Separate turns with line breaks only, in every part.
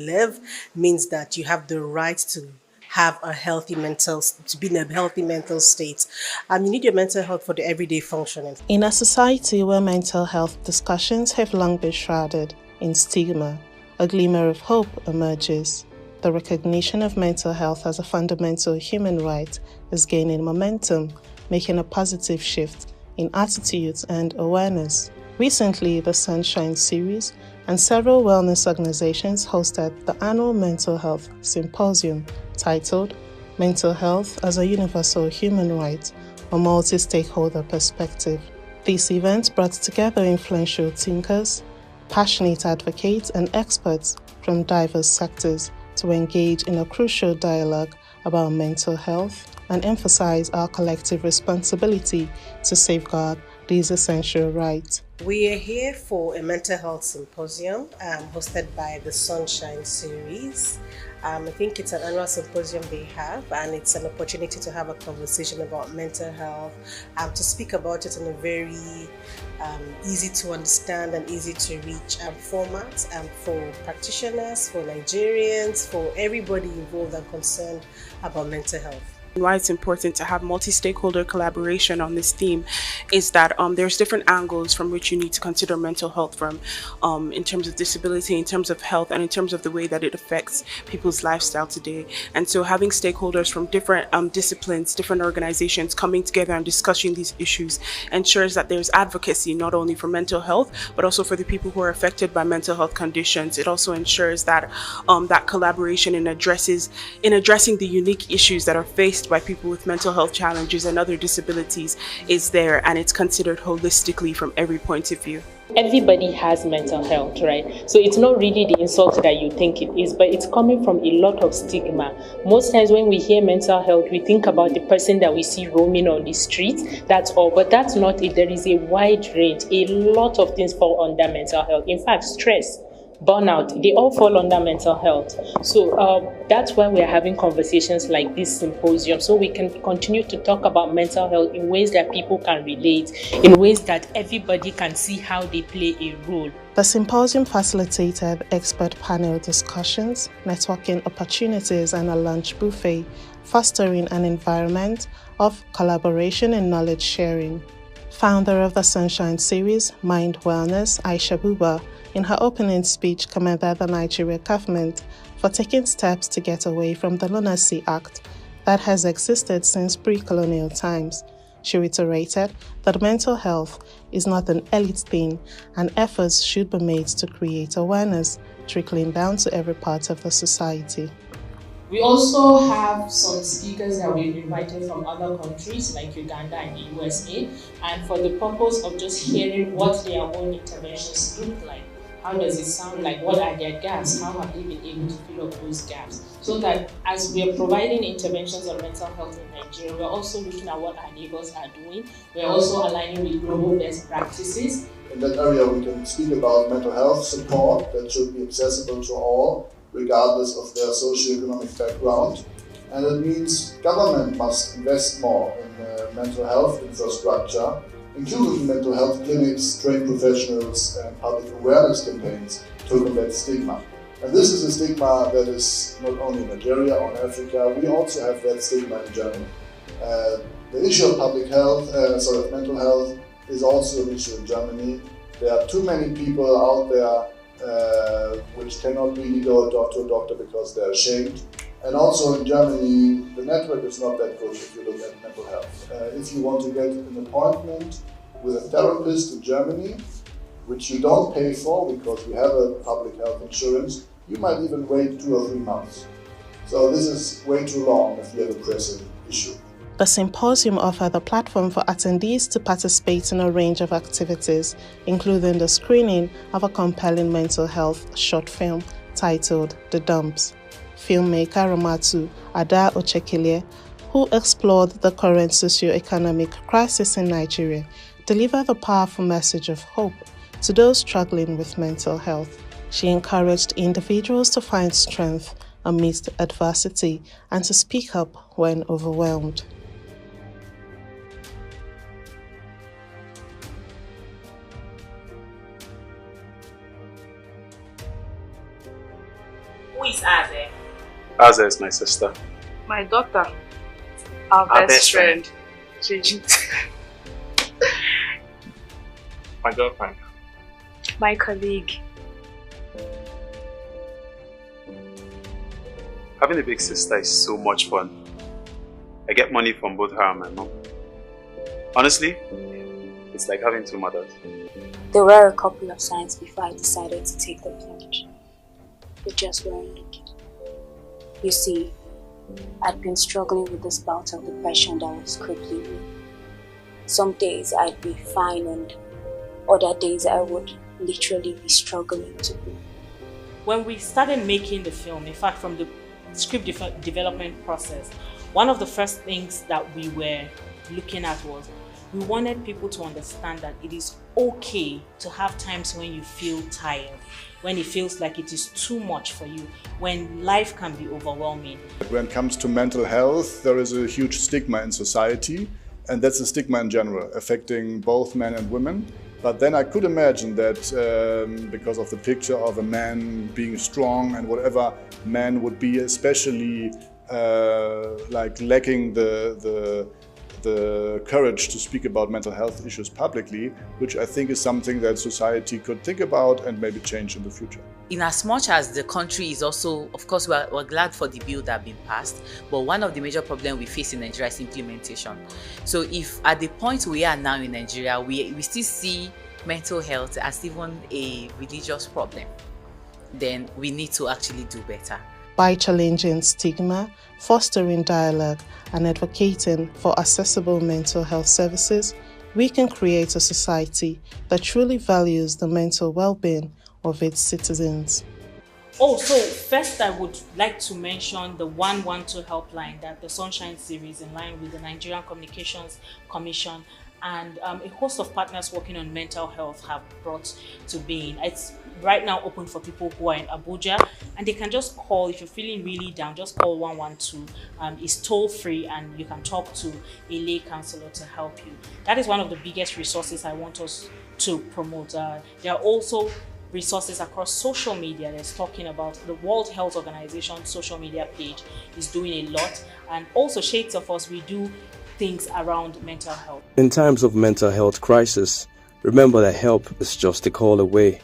live means that you have the right to have a healthy mental, to be in a healthy mental state. You need your mental health for the everyday functioning.
In a society where mental health discussions have long been shrouded in stigma, a glimmer of hope emerges. The recognition of mental health as a fundamental human right is gaining momentum, making a positive shift in attitudes and awareness. Recently, the Sunshine Series and several wellness organizations hosted the annual Mental Health Symposium titled Mental Health as a Universal Human Right, a multi-stakeholder perspective. This event brought together influential thinkers, passionate advocates, and experts from diverse sectors to engage in a crucial dialogue about mental health and emphasize our collective responsibility to safeguard these essential rights.
We are here for a mental health symposium hosted by the Sunshine Series. I think it's an annual symposium they have, and it's an opportunity to have a conversation about mental health, to speak about it in a very easy to understand and easy to reach format for practitioners, for Nigerians, for everybody involved and concerned about mental health.
Why it's important to have multi-stakeholder collaboration on this theme is that there's different angles from which you need to consider mental health from, in terms of disability, in terms of health, and in terms of the way that it affects people's lifestyle today. And so having stakeholders from different disciplines, different organizations coming together and discussing these issues ensures that there's advocacy not only for mental health but also for the people who are affected by mental health conditions. It also ensures that that collaboration in addressing the unique issues that are faced by people with mental health challenges and other disabilities is there, and it's considered holistically from every point of view.
Everybody has mental health, right? So it's not really the insult that you think it is, but it's coming from a lot of stigma. Most times when we hear mental health, we think about the person that we see roaming on the street. That's all, but that's not it. There is a wide range. A lot of things fall under mental health. In fact, stress, burnout, they all fall under mental health. So that's why we're having conversations like this symposium, so we can continue to talk about mental health in ways that people can relate, in ways that everybody can see how they play a role.
The symposium facilitated expert panel discussions, networking opportunities, and a lunch buffet, fostering an environment of collaboration and knowledge sharing. Founder of the Sunshine Series, Mind Wellness, Aisha Buba, in her opening speech commended the Nigerian government for taking steps to get away from the Lunacy Act that has existed since pre-colonial times. She reiterated that mental health is not an elite thing and efforts should be made to create awareness, trickling down to every part of the society.
We also have some speakers that we've invited from other countries like Uganda and the USA, and for the purpose of just hearing what their own interventions look like. How does it sound like? What are their gaps? How have they been able to fill up those gaps? So that as we are providing interventions on mental health in Nigeria, we're also looking at what our neighbors are doing. We're also aligning with global best practices.
In that area, we can speak about mental health support that should be accessible to all, regardless of their socioeconomic background. And it means government must invest more in mental health infrastructure, including mental health clinics, trained professionals, and public awareness campaigns to combat stigma. And this is a stigma that is not only in Nigeria or in Africa, we also have that stigma in Germany. The issue of mental health is also an issue in Germany. There are too many people out there which cannot really go to a doctor because they're ashamed. And also in Germany, the network is not that good if you look at mental health. If you want to get an appointment with a therapist in Germany, which you don't pay for because we have a public health insurance, you might even wait 2 or 3 months. So this is way too long if you have a pressing issue.
The symposium offered a platform for attendees to participate in a range of activities, including the screening of a compelling mental health short film titled The Dumps. Filmmaker Ramatu Ada Ochekile, who explored the current socio-economic crisis in Nigeria, delivered a powerful message of hope to those struggling with mental health. She encouraged individuals to find strength amidst adversity and to speak up when overwhelmed.
Who is Aze?
Aze is my sister.
My daughter. Our best friend. Gigi.
My girlfriend.
My colleague.
Having a big sister is so much fun. I get money from both her and my mom. Honestly, it's like having two mothers.
There were a couple of signs before I decided to take the plunge. They just weren't looking. You see, I'd been struggling with this bout of depression that was crippling me. Some days I'd be fine and other days I would literally be struggling to breathe.
When we started making the film, in fact from the script development process, one of the first things that we were looking at was we wanted people to understand that it is okay to have times when you feel tired, when it feels like it is too much for you, when life can be overwhelming.
When it comes to mental health, there is a huge stigma in society, and that's a stigma in general, affecting both men and women. But then I could imagine that because of the picture of a man being strong and whatever, man would be especially like lacking the courage to speak about mental health issues publicly, which I think is something that society could think about and maybe change in the future.
In as much as the country is also, of course, we're glad for the bill that has been passed, but one of the major problems we face in Nigeria is implementation. So if at the point we are now in Nigeria, we still see mental health as even a religious problem, then we need to actually do better.
By challenging stigma, fostering dialogue, and advocating for accessible mental health services, we can create a society that truly values the mental well-being of its citizens.
Oh, so first I would like to mention the 112 helpline that the Sunshine series, in line with the Nigerian Communications Commission and a host of partners working on mental health, have brought to being. It's right now open for people who are in Abuja, and they can just call. If you're feeling really down, just call 112. It's toll free, and you can talk to a lay counselor to help you. That is one of the biggest resources I want us to promote. There are also resources across social media that's talking about the World Health Organization social media page is doing a lot, and also Shades of Us, we do things around mental health.
In times of mental health crisis, remember that help is just a call away.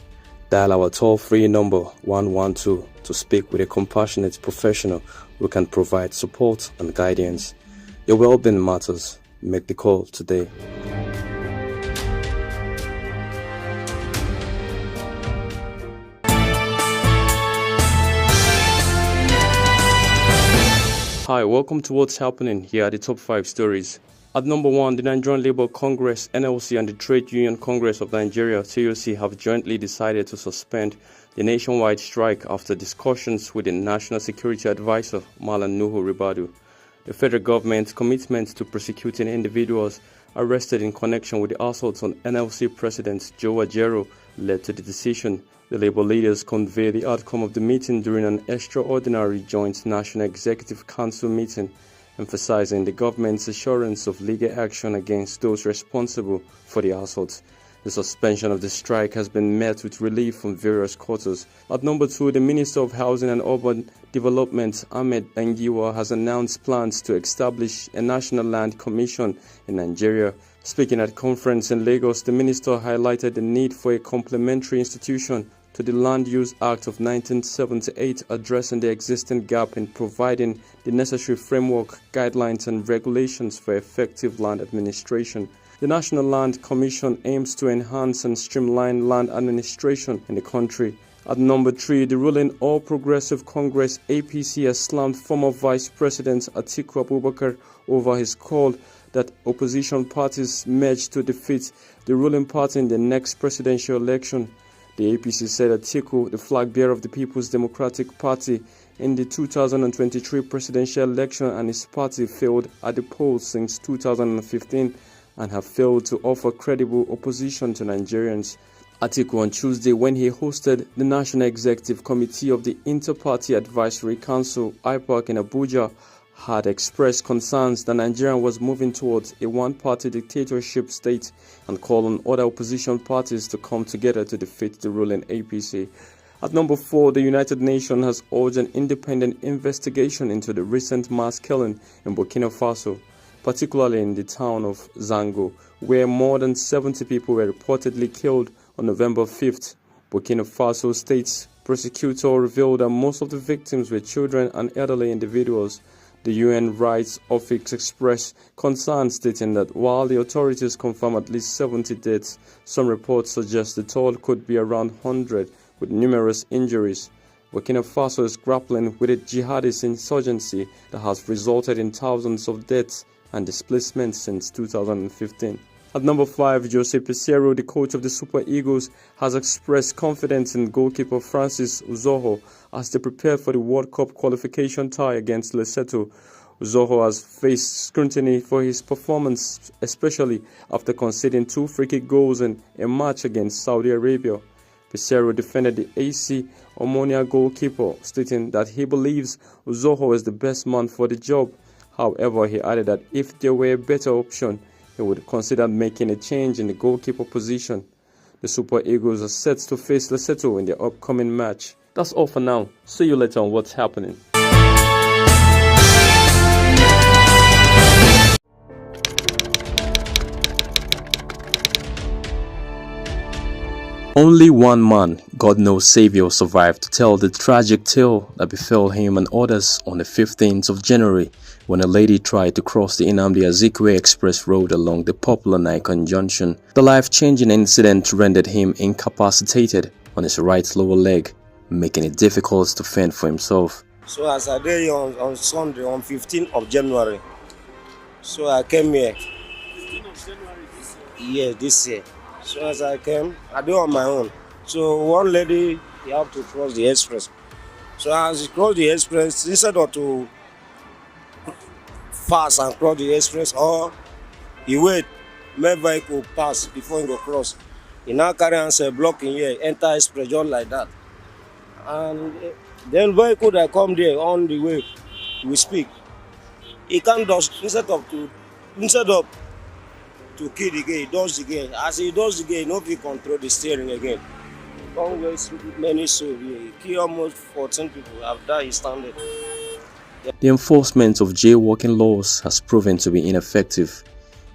Dial our toll-free number 112 to speak with a compassionate professional who can provide support and guidance. Your well-being matters. Make the call today. Hi, welcome to What's Happening. Here are the top 5 stories. At number 1, the Nigerian Labour Congress, NLC, and the Trade Union Congress of Nigeria, TUC, have jointly decided to suspend the nationwide strike after discussions with the National Security Advisor, Malam Nuhu Ribadu. The federal government's commitment to prosecuting individuals arrested in connection with the assaults on NLC President Joe Ajaero led to the decision. The Labour leaders conveyed the outcome of the meeting during an extraordinary joint National Executive Council meeting, emphasizing the government's assurance of legal action against those responsible for the assaults. The suspension of the strike has been met with relief from various quarters. At number 2, the Minister of Housing and Urban Development, Ahmed Angiwa, has announced plans to establish a National Land Commission in Nigeria. Speaking at a conference in Lagos, the minister highlighted the need for a complementary institution to the Land Use Act of 1978, addressing the existing gap in providing the necessary framework, guidelines and regulations for effective land administration. The National Land Commission aims to enhance and streamline land administration in the country. At number 3, the ruling All Progressive Congress APC has slammed former Vice President Atiku Abubakar over his call that opposition parties merge to defeat the ruling party in the next presidential election. The APC said Atiku, the flag bearer of the People's Democratic Party in the 2023 presidential election, and his party failed at the polls since 2015 and have failed to offer credible opposition to Nigerians. Atiku on Tuesday, when he hosted the National Executive Committee of the Inter-Party Advisory Council, IPAC, in Abuja, had expressed concerns that Nigeria was moving towards a one-party dictatorship state and called on other opposition parties to come together to defeat the ruling APC. At number 4, the United Nations has urged an independent investigation into the recent mass killing in Burkina Faso, particularly in the town of Zango, where more than 70 people were reportedly killed on November 5th. Burkina Faso State's prosecutor revealed that most of the victims were children and elderly individuals. The UN Rights Office expressed concern, stating that while the authorities confirm at least 70 deaths, some reports suggest the toll could be around 100, with numerous injuries. Burkina Faso is grappling with a jihadist insurgency that has resulted in thousands of deaths and displacement since 2015. At number 5, Jose Peseiro, the coach of the Super Eagles, has expressed confidence in goalkeeper Francis Uzoho as they prepare for the World Cup qualification tie against Lesotho. Uzoho has faced scrutiny for his performance, especially after conceding 2 free-kick goals in a match against Saudi Arabia. Peseiro defended the AC Omonia goalkeeper, stating that he believes Uzoho is the best man for the job. However, he added that if there were a better option, he would consider making a change in the goalkeeper position. The Super Eagles are set to face Lesotho in their upcoming match. That's all for now. See you later on What's Happening. Only one man, God knows Savior, survived to tell the tragic tale that befell him and others on the 15th of January when a lady tried to cross the Nnamdi Azikiwe Express Road along the popular Nikon Junction. The life-changing incident rendered him incapacitated on his right lower leg, making it difficult to fend for himself.
So as I did on Sunday, on 15th of January, so I came here.
15th of January this year?
Yeah, this year. So as I came, I do on my own. So one lady, he had to cross the express. So as he crossed the express, instead of to pass and cross the express, or he wait, make vehicle pass before he go cross. He now carry and say blocking here, enter express just like that. And then vehicle that come there on the way, we speak. He can't dodge instead of to kill the guy, he does the game. As he does the game, nobody control the steering again. Don't waste many souls. He killed almost 14 people. I've died standing.
The enforcement of jaywalking laws has proven to be ineffective,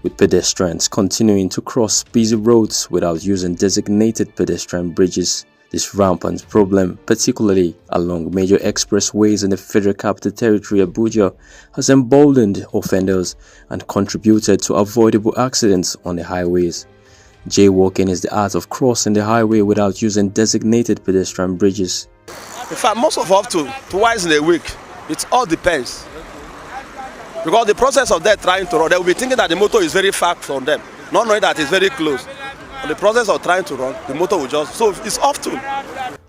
with pedestrians continuing to cross busy roads without using designated pedestrian bridges. This rampant problem, particularly along major expressways in the Federal Capital Territory Abuja, has emboldened offenders and contributed to avoidable accidents on the highways. Jaywalking is the art of crossing the highway without using designated pedestrian bridges.
In fact, most of up to twice in a week. It all depends. Because the process of them trying to run, they will be thinking that the motor is very far from them, not knowing that it's very close. In the process of trying to run, the motor will just, so it's often.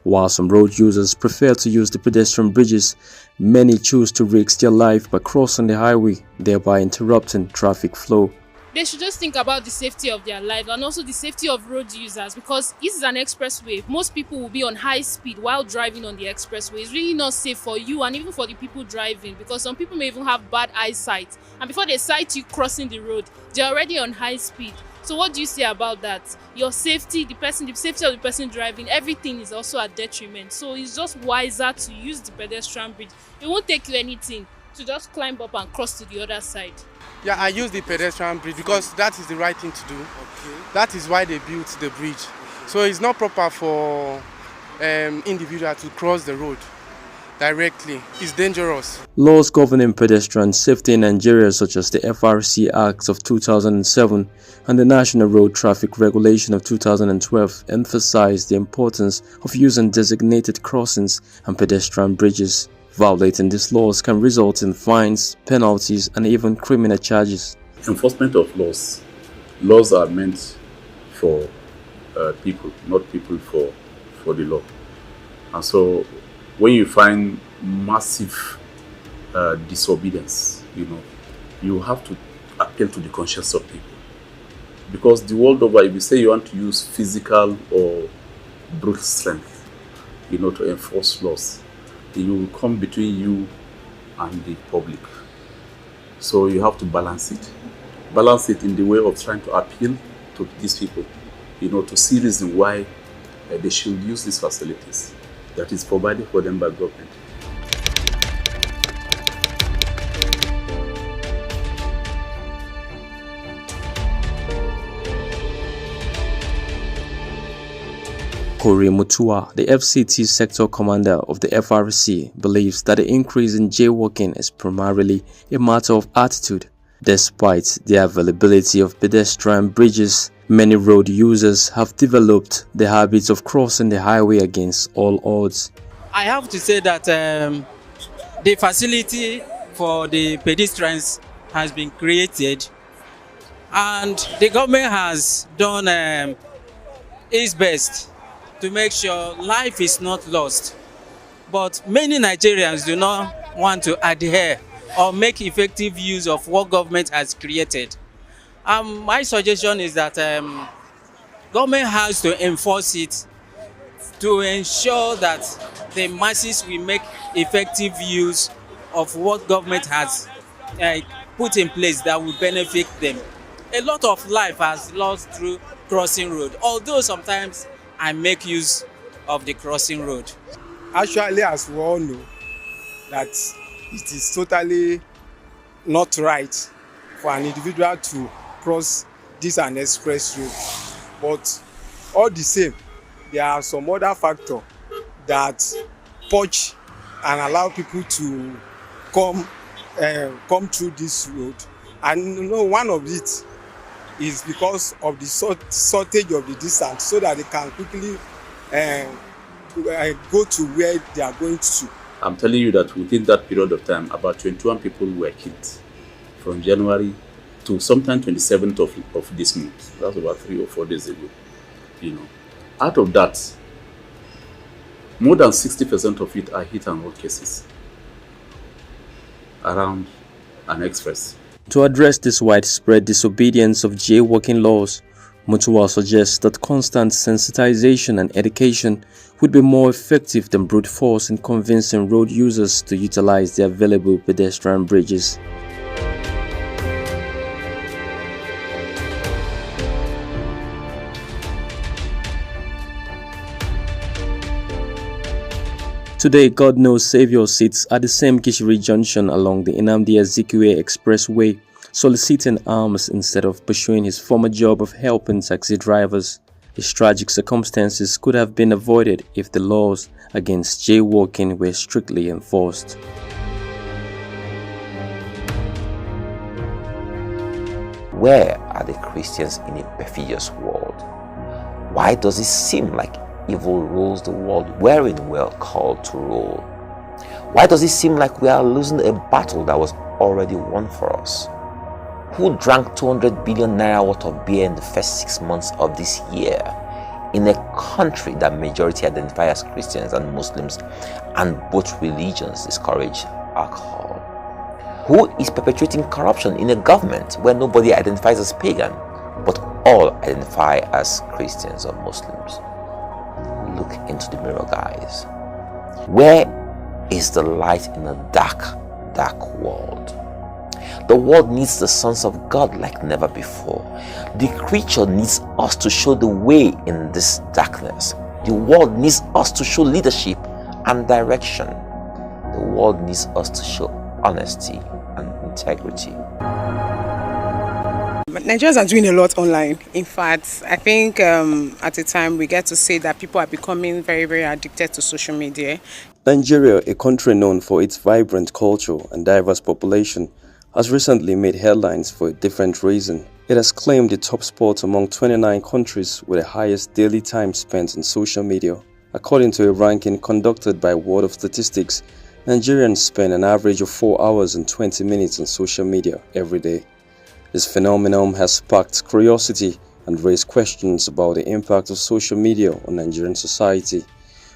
While some road users prefer to use the pedestrian bridges, many choose to risk their life by crossing the highway, thereby interrupting traffic flow.
They should just think about the safety of their life and also the safety of road users, because this is an expressway. Most people will be on high speed while driving on the expressway. It's really not safe for you and even for the people driving, because some people may even have bad eyesight, and before they sight you crossing the road, they're already on high speed. So what do you say about that? Your safety, the safety of the person driving, everything is also a detriment. So it's just wiser to use the pedestrian bridge. It won't take you anything to just climb up and cross to the other side.
Yeah, I use the pedestrian bridge because that is the right thing to do. Okay. That is why they built the bridge. So it's not proper for individual to cross the road directly. It's dangerous.
Laws governing pedestrian safety in Nigeria, such as the FRC Act of 2007 and the National Road Traffic Regulation of 2012, emphasize the importance of using designated crossings and pedestrian bridges. Violating these laws can result in fines, penalties, and even criminal charges.
Enforcement of laws. Laws are meant for people, not people for the law. And so when you find massive disobedience, you have to appeal to the conscience of people. Because the world over, if you say you want to use physical or brute strength, to enforce laws, it will come between you and the public. So you have to balance it. Balance it in the way of trying to appeal to these people, to see reason why they should use these facilities. that is provided for them by government.
Corey Mutua, the FCT sector commander of the FRC, believes that the increase in jaywalking is primarily a matter of attitude. Despite the availability of pedestrian bridges, many road users have developed the habit of crossing the highway against all odds.
I have to say that the facility for the pedestrians has been created, and the government has done its best to make sure life is not lost. But many Nigerians do not want to adhere or make effective use of what government has created. My suggestion is that government has to enforce it to ensure that the masses will make effective use of what government has put in place that will benefit them. A lot of life has lost through crossing road, although sometimes I make use of the crossing road.
Actually, as we all know, that it is totally not right for an individual to cross this an express road. But all the same, there are some other factors that purge and allow people to come through this road. And you know, one of it is because of the shortage of the distance, so that they can quickly go to where they are going to.
I'm telling you that within that period of time, about 21 people were killed from January to sometime 27th of this month. That's about 3 or 4 days ago. You know, out of that, more than 60% of it are hit and run cases around an express.
To address this widespread disobedience of jaywalking laws, Mutua suggests that constant sensitization and education would be more effective than brute force in convincing road users to utilize the available pedestrian bridges. Today, God Knows Saviour sits at the same Kishiri Junction along the Nnamdi Azikiwe Expressway, soliciting alms instead of pursuing his former job of helping taxi drivers. His tragic circumstances could have been avoided if the laws against jaywalking were strictly enforced.
Where are the Christians in a perfidious world? Why does it seem like evil rules the world wherein we are called to rule? Why does it seem like we are losing a battle that was already won for us? Who drank 200 billion naira worth of beer in the first 6 months of this year in a country that majority identify as Christians and Muslims, and both religions discourage alcohol? Who is perpetuating corruption in a government where nobody identifies as pagan, but all identify as Christians or Muslims? Look into the mirror, guys. Where is the light in a dark, dark world? The world needs the sons of God like never before. The creature needs us to show the way in this darkness. The world needs us to show leadership and direction. The world needs us to show honesty and integrity.
Nigerians are doing a lot online. In fact, I think at a time we get to say that people are becoming very, very addicted to social media.
Nigeria, a country known for its vibrant culture and diverse population, has recently made headlines for a different reason. It has claimed the top spot among 29 countries with the highest daily time spent on social media. According to a ranking conducted by World of Statistics, Nigerians spend an average of 4 hours and 20 minutes on social media every day. This phenomenon has sparked curiosity and raised questions about the impact of social media on Nigerian society.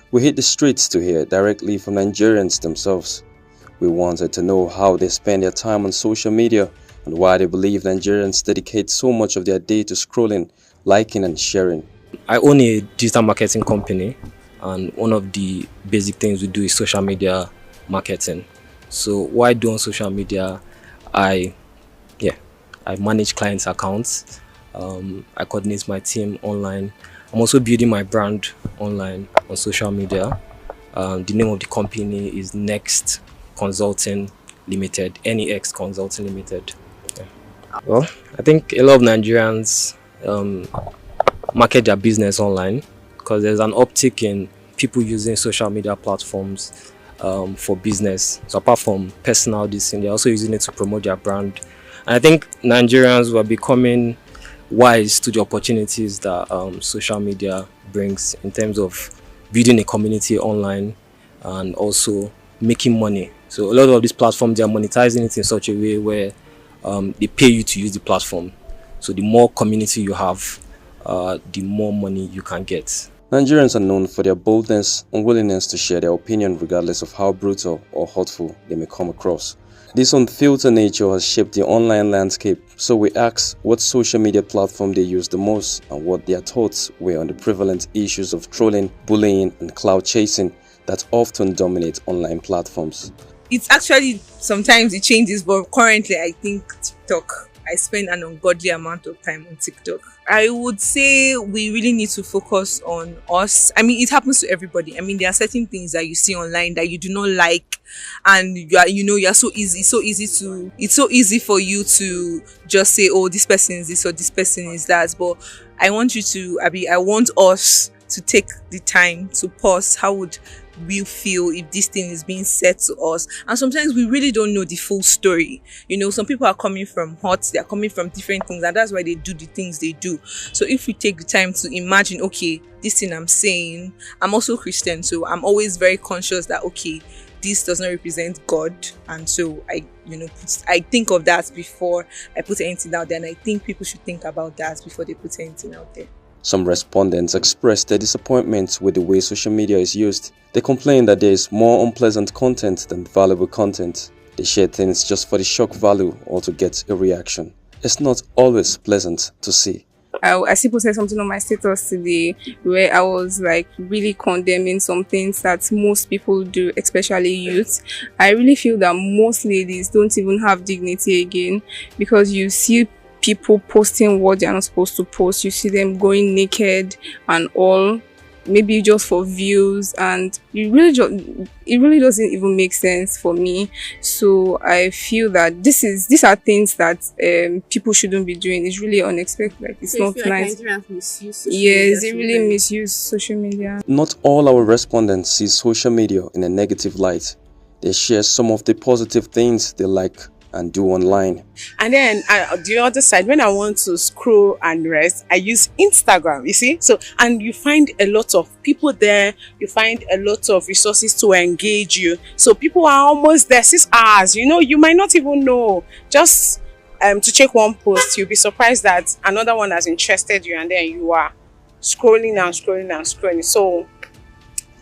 We hit the streets to hear directly from Nigerians themselves. We wanted to know how they spend their time on social media and why they believe Nigerians dedicate so much of their day to scrolling, liking and sharing.
I own a digital marketing company, and one of the basic things we do is social media marketing. So what I do on social media, I manage clients' accounts. I coordinate my team online. I'm also building my brand online on social media. The name of the company is Next Consulting Limited, NEX Consulting Limited. Yeah. Well, I think a lot of Nigerians market their business online because there's an uptick in people using social media platforms for business. So apart from personal thing, they're also using it to promote their brand. And I think Nigerians were becoming wise to the opportunities that social media brings in terms of building a community online and also making money. So a lot of these platforms, they are monetizing it in such a way where they pay you to use the platform. So the more community you have, the more money you can get.
Nigerians are known for their boldness and willingness to share their opinion regardless of how brutal or hurtful they may come across. This unfiltered nature has shaped the online landscape, so we asked what social media platform they use the most and what their thoughts were on the prevalent issues of trolling, bullying and clout chasing that often dominate online platforms.
It's actually, sometimes it changes, but currently I think TikTok. I spend an ungodly amount of time on TikTok. I would say we really need to focus on us. I mean, it happens to everybody. I mean, there are certain things that you see online that you do not like, and you're so easy. It's so easy for you to just say, oh, this person is this or this person is that. But I want us to take the time to pause. How would we feel if this thing is being said to us? And sometimes we really don't know the full story. Some people are coming from hurt, they are coming from different things, and that's why they do the things they do. So if we take the time to imagine, okay, this thing I'm saying, I'm also Christian, so I'm always very conscious that, okay, this does not represent God, and so I think of that before I put anything out there, and I think people should think about that before they put anything out there.
Some respondents expressed their disappointment with the way social media is used. They complain that there is more unpleasant content than valuable content. They share things just for the shock value or to get a reaction. It's not always pleasant to see.
I see posted something on my status today where I was like really condemning some things that most people do, especially youth. I really feel that most ladies don't even have dignity again, because you see people posting what they are not supposed to post. You see them going naked and all, maybe just for views, and it really doesn't even make sense for me. So I feel that these are things that people shouldn't be doing. It's really unexpected. Like, it's not nice. Yes, they really misuse social media.
Not all our respondents see social media in a negative light. They share some of the positive things they like and do online.
And then the other side, when I want to scroll and rest, I use Instagram, you see. So, and you find a lot of people there, you find a lot of resources to engage you. So people are almost there 6 hours, you might not even know. Just to check one post, you'll be surprised that another one has interested you, and then you are scrolling and scrolling and scrolling. So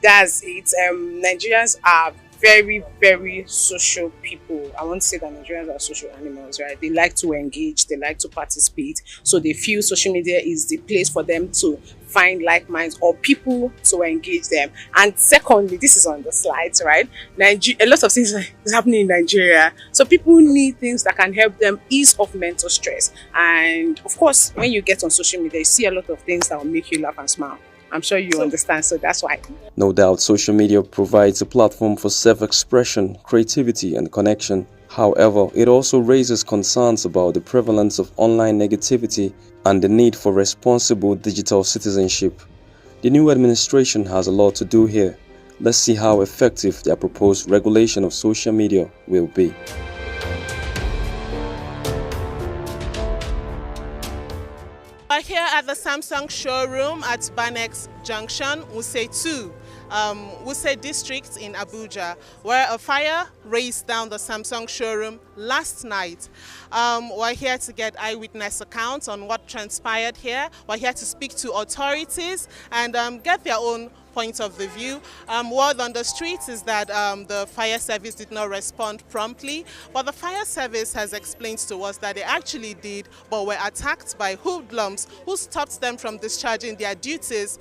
that's it. Nigerians are very, very social people. I won't say that Nigerians are social animals, right? They like to engage, they like to participate. So they feel social media is the place for them to find like minds or people to engage them. And secondly, this is on the slides, right? A lot of things is happening in Nigeria. So people need things that can help them ease off mental stress. And of course, when you get on social media, you see a lot of things that will make you laugh and smile. I'm sure you understand, so that's why.
No doubt, social media provides a platform for self-expression, creativity and connection. However, it also raises concerns about the prevalence of online negativity and the need for responsible digital citizenship. The new administration has a lot to do here. Let's see how effective their proposed regulation of social media will be.
We're here at the Samsung showroom at Banex Junction, Wuse 2, Wuse district in Abuja, where a fire raced down the Samsung showroom last night. We're here to get eyewitness accounts on what transpired here. We're here to speak to authorities and get their own point of the view. Word on the streets is that the fire service did not respond promptly, but the fire service has explained to us that they actually did, but were attacked by hoodlums who stopped them from discharging their duties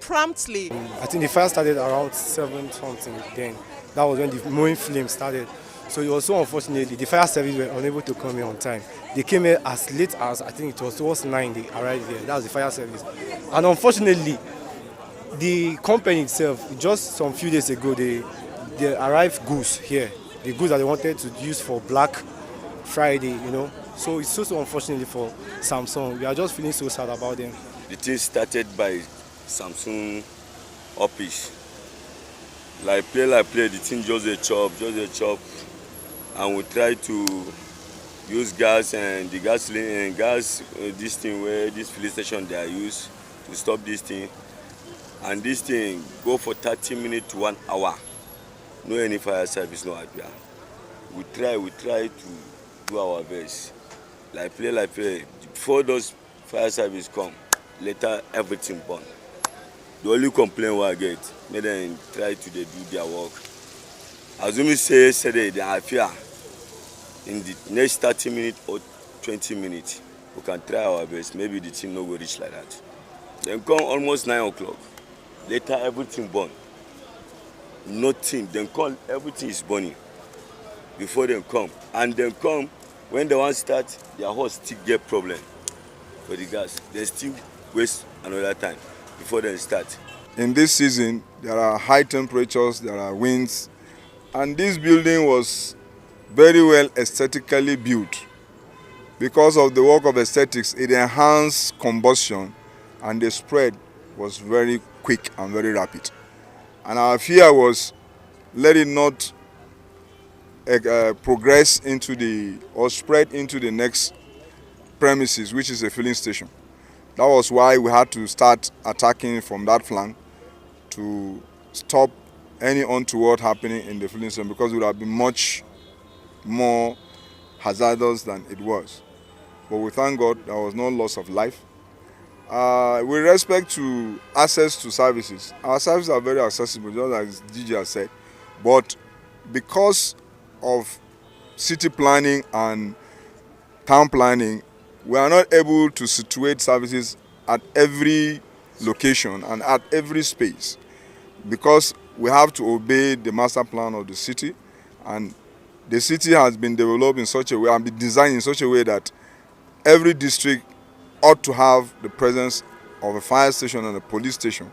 promptly.
I think the fire started around 7 something then. That was when the main flame started. So it was so unfortunately, the fire service were unable to come here on time. They came here as late as, I think it was towards 9, they arrived here. That was the fire service. And unfortunately, the company itself, just some few days ago, they arrived goods here. The goods that they wanted to use for Black Friday, you know. So it's so unfortunately for Samsung. We are just feeling so sad about them.
The thing started by Samsung office. Like play, the thing just a chop. And we try to use gas and the gasoline and gas, this thing where this filling station they are used to stop this thing. And this thing go for 30 minutes to 1 hour. No any fire service, no idea. We try to do our best. Like play. Before those fire service come, later everything burn. The only complaint we get, make them try to do their work. Assuming say yesterday they are fear. In the next 30 minutes or 20 minutes, we can try our best. Maybe the thing no go reach like that. Then come almost 9 o'clock. Later everything burn. Nothing. Then come everything is burning. Before they come. And then come when they want to start, their horse still get problem for the gas. They still waste another time before they start.
In this season, there are high temperatures, there are winds, and this building was very well aesthetically built. Because of the work of aesthetics, it enhanced combustion and the spread was very quick and very rapid. And our fear was let it not progress into or spread into the next premises, which is a filling station. That was why we had to start attacking from that flank to stop any untoward happening in the filling station, because it would have been much more hazardous than it was. But we thank God there was no loss of life. With respect to access to services, our services are very accessible, just as Gigi has said. But because of city planning and town planning, we are not able to situate services at every location and at every space, because we have to obey the master plan of the city, and the city has been developed in such a way and been designed in such a way that every district ought to have the presence of a fire station and a police station.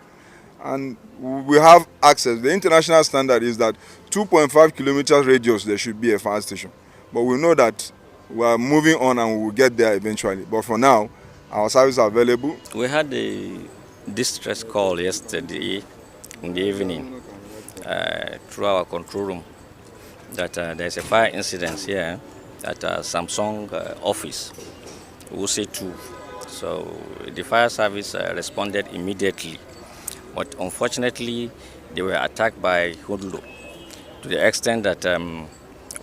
And we have access. The international standard is that 2.5 kilometers radius there should be a fire station. But we know that we are moving on and we will get there eventually. But for now, our services are available.
We had a distress call yesterday in the evening through our control room that there's a fire incident here at Samsung office, Wuse 2. So the fire service responded immediately. But unfortunately, they were attacked by hoodlum to the extent that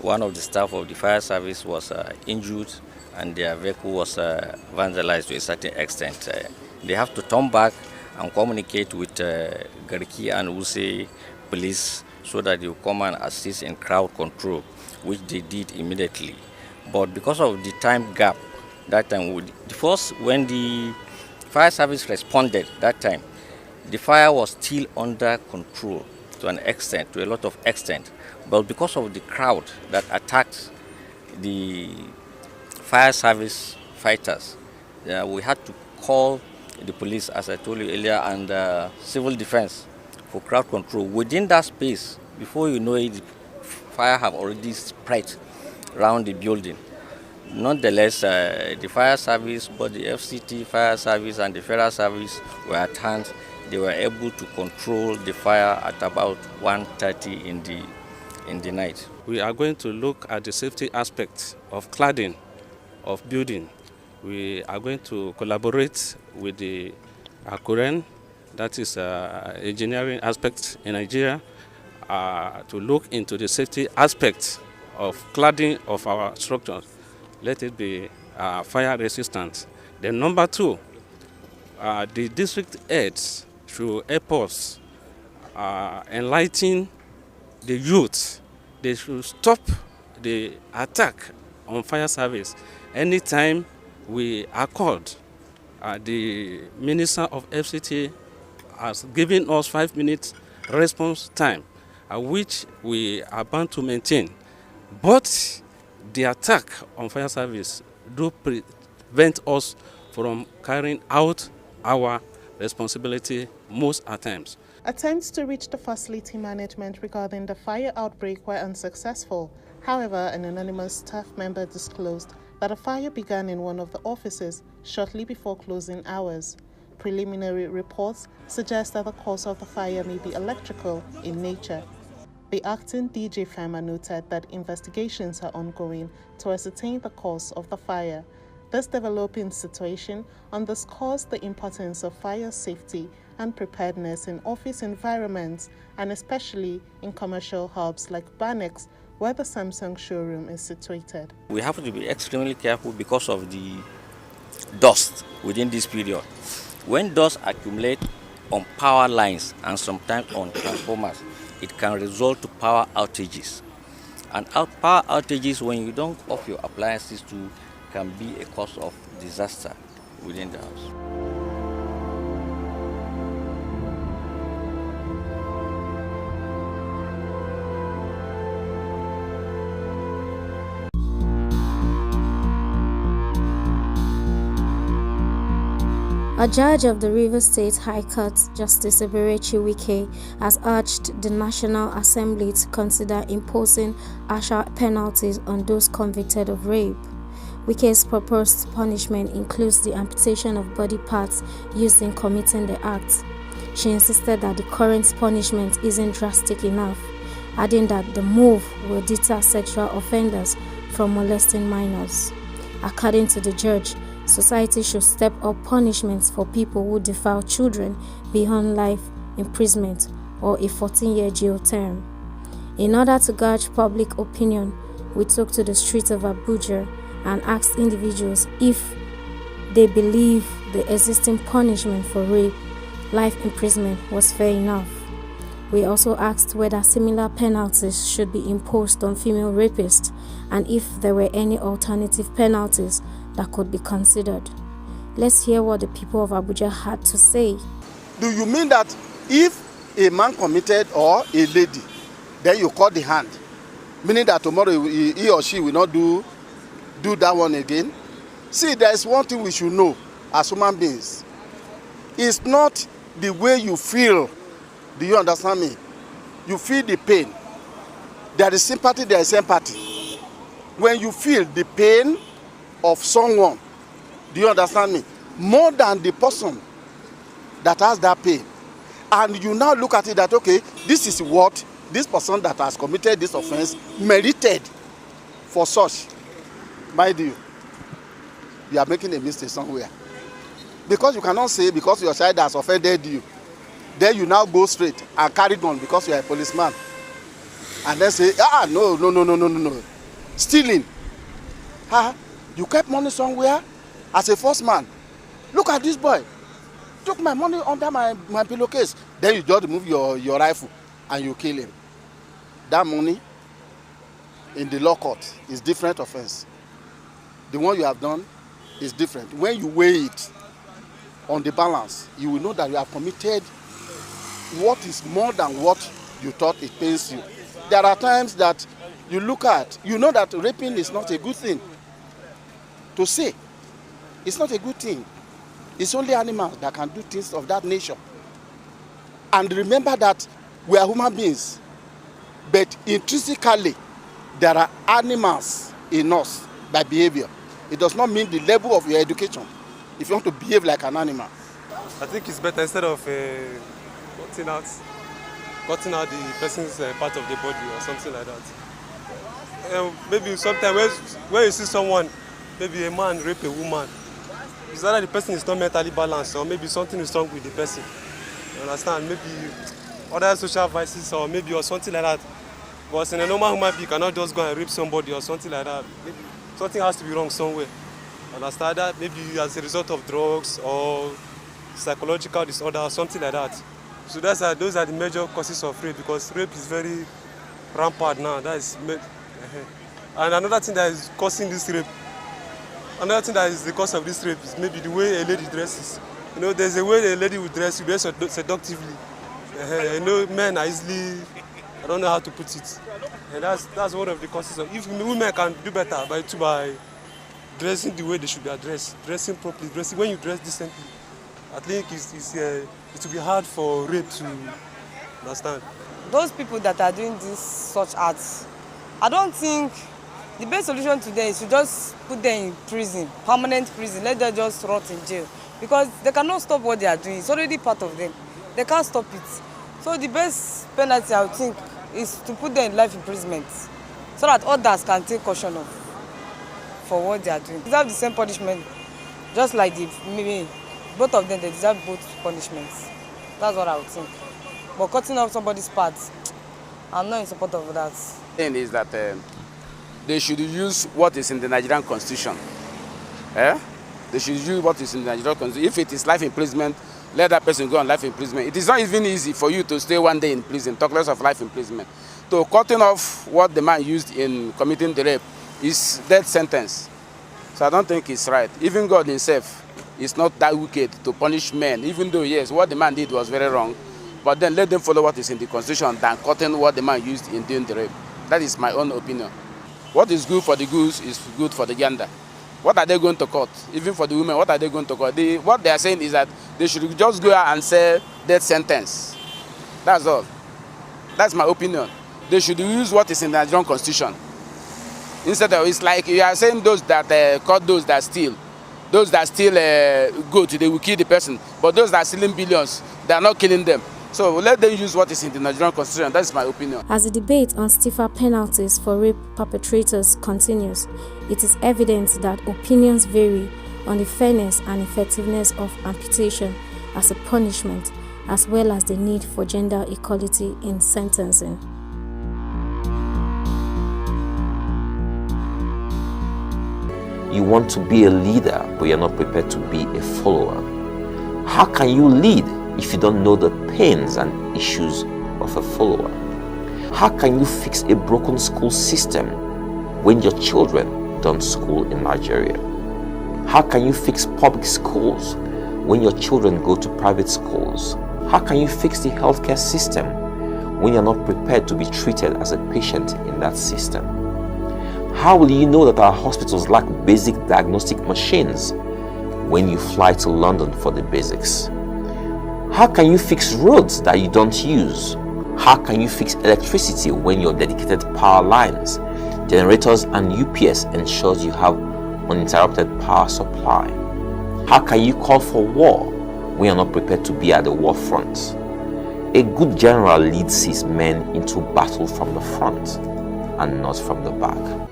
one of the staff of the fire service was injured and their vehicle was vandalized to a certain extent. They have to turn back and communicate with Garki and Wuse police so that they will come and assist in crowd control, which they did immediately. But because of the time gap, that time, when the fire service responded that time, the fire was still under control to an extent, to a lot of extent. But because of the crowd that attacked the fire service fighters, we had to call the police, as I told you earlier, and civil defense for crowd control. Within that space, before you know it, the fire have already spread around the building. Nonetheless, the fire service, both the FCT fire service and the federal service were at hand. They were able to control the fire at about 1:30 in the night.
We are going to look at the safety aspects of cladding of building. We are going to collaborate with the Akuren, that is engineering aspect in Nigeria, to look into the safety aspects of cladding of our structures. Let it be fire resistant. Then number two, the district heads through airports enlighten the youth. They should stop the attack on fire service. Anytime we are called, the Minister of FCT has given us 5 minutes response time, which we are bound to maintain. But the attack on fire service do prevent us from carrying out our responsibility most at times.
Attempts to reach the facility management regarding the fire outbreak were unsuccessful. However, an anonymous staff member disclosed that a fire began in one of the offices shortly before closing hours. Preliminary reports suggest that the cause of the fire may be electrical in nature. The acting DJ Fema noted that investigations are ongoing to ascertain the cause of the fire. This developing situation underscores the importance of fire safety and preparedness in office environments, and especially in commercial hubs like Banex, where the Samsung showroom is situated.
We have to be extremely careful because of the dust within this period. When dust accumulates on power lines and sometimes on transformers, it can result to power outages. And power outages, when you don't off your appliances too, can be a cause of disaster within the house.
A judge of the Rivers State High Court, Justice Eberechi Wike, has urged the National Assembly to consider imposing harsher penalties on those convicted of rape. Wike's proposed punishment includes the amputation of body parts used in committing the act. She insisted that the current punishment isn't drastic enough, adding that the move will deter sexual offenders from molesting minors. According to the judge, society should step up punishments for people who defile children beyond life imprisonment or a 14-year jail term. In order to gauge public opinion, we took to the streets of Abuja and asked individuals if they believe the existing punishment for rape, life imprisonment, was fair enough. We also asked whether similar penalties should be imposed on female rapists and if there were any alternative penalties that could be considered. Let's hear what the people of Abuja had to say.
Do you mean that if a man committed or a lady, then you cut the hand, meaning that tomorrow he or she will not do that one again? See, there is one thing we should know as human beings. It's not the way you feel. Do you understand me? You feel the pain. There is sympathy, there is empathy. When you feel the pain of someone, do you understand me? More than the person that has that pain. And you now look at it that, okay, this is what this person that has committed this offense merited for such. Mind you are making a mistake somewhere. Because you cannot say because your child has offended you, then you now go straight and carry on because you are a policeman. And then say, no. Stealing. You kept money somewhere as a first man. Look at this boy. Took my money under my pillowcase. Then you just remove your rifle and you kill him. That money in the law court is different offense. The one you have done is different. When you weigh it on the balance, you will know that you have committed what is more than what you thought it pains you. There are times that you look at, you know that raping is not a good thing to say. It's not a good thing. It's only animals that can do things of that nature. And remember that we are human beings, but intrinsically there are animals in us by behavior. It does not mean the level of your education if you want to behave like an animal.
I think it's better instead of cutting out the person's part of the body or something like that. Maybe sometimes when you see someone, maybe a man rape a woman, it's either the person is not mentally balanced or maybe something is wrong with the person. You understand? Maybe other social vices or something like that. But in a normal human being, you cannot just go and rape somebody or something like that. Maybe something has to be wrong somewhere. Understand that? Maybe as a result of drugs or psychological disorder or something like that. So those are the major causes of rape, because rape is very rampant now. And another thing that is causing this rape, another thing that is the cause of this rape is maybe the way a lady dresses. You know, there's a way a lady will dress seductively. You know, men are easily, I don't know how to put it. And that's one of the causes of. If women can do better by dressing the way they should be addressed, dressing properly, when you dress decently, I think it will be hard for rape to understand.
Those people that are doing this such acts, I don't think the best solution to them is to just put them in prison, permanent prison, let them just rot in jail. Because they cannot stop what they are doing. It's already part of them. They can't stop it. So the best penalty, I would think, is to put them in life imprisonment so that others can take caution of for what they are doing. They deserve the same punishment, just like maybe both of them, they deserve both punishments. That's what I would think. But cutting off somebody's parts, I'm not in support of that.
The thing is that they should use what is in the Nigerian Constitution. They should use what is in the Nigerian Constitution. If it is life imprisonment, let that person go on life imprisonment. It is not even easy for you to stay one day in prison, talk less of life imprisonment. So cutting off what the man used in committing the rape is death sentence. So I don't think it's right. Even God himself is not that wicked to punish men, even though, yes, what the man did was very wrong. But then let them follow what is in the Constitution than cutting what the man used in doing the rape. That is my own opinion. What is good for the goose is good for the gander. What are they going to cut? Even for the women, what are they going to cut? What they are saying is that they should just go out and say death sentence. That's all. That's my opinion. They should use what is in the Nigerian Constitution. Instead of, it's like you are saying those that cut those that steal. Those that steal goods, they will kill the person. But those that are stealing billions, they are not killing them. So let them use what is in the Nigerian Constitution. That's my opinion.
As the debate on stiffer penalties for rape perpetrators continues, it is evident that opinions vary on the fairness and effectiveness of amputation as a punishment, as well as the need for gender equality in sentencing.
You want to be a leader, but you're not prepared to be a follower. How can you lead if you don't know the pains and issues of a follower? How can you fix a broken school system when your children don't school in Nigeria? How can you fix public schools when your children go to private schools? How can you fix the healthcare system when you're not prepared to be treated as a patient in that system? How will you know that our hospitals lack basic diagnostic machines when you fly to London for the basics? How can you fix roads that you don't use? How can you fix electricity when your dedicated power lines, generators and UPS ensures you have uninterrupted power supply? How can you call for war when you're not prepared to be at the war front? A good general leads his men into battle from the front and not from the back.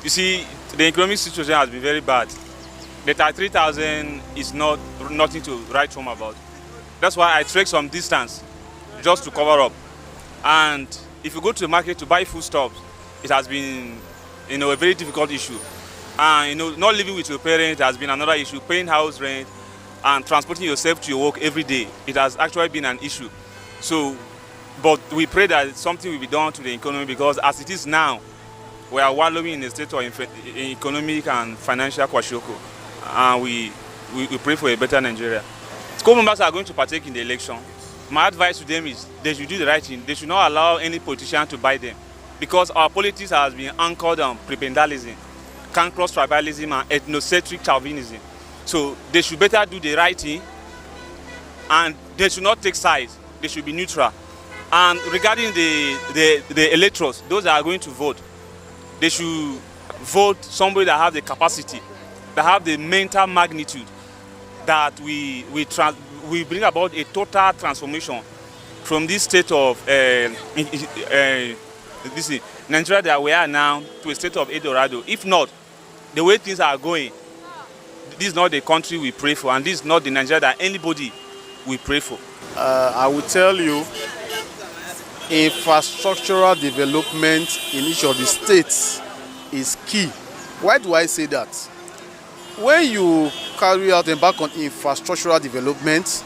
You see, the economic situation has been very bad. The 33,000 is nothing to write home about. That's why I trek some distance just to cover up. And if you go to the market to buy foodstuffs, it has been, a very difficult issue. And not living with your parents has been another issue. Paying house rent and transporting yourself to your work every day, it has actually been an issue. So, but we pray that something will be done to the economy, because as it is now, we are wallowing in a state of economic and financial kwashiorkor, and we pray for a better Nigeria. School members are going to partake in the election. My advice to them is they should do the right thing. They should not allow any politician to buy them, because our politics has been anchored on prebendalism, cankerous tribalism, and ethnocentric chauvinism. So they should better do the right thing, and they should not take sides. They should be neutral. And regarding the electors, those that are going to vote, they should vote somebody that have the capacity, that have the mental magnitude, that we bring about a total transformation from this state of Nigeria that we are now to a state of El Dorado. If not, the way things are going, this is not the country we pray for, and this is not the Nigeria that anybody will pray for.
I will tell you
infrastructural development in each of the states is key. Why do I say that? When you embark on infrastructural development,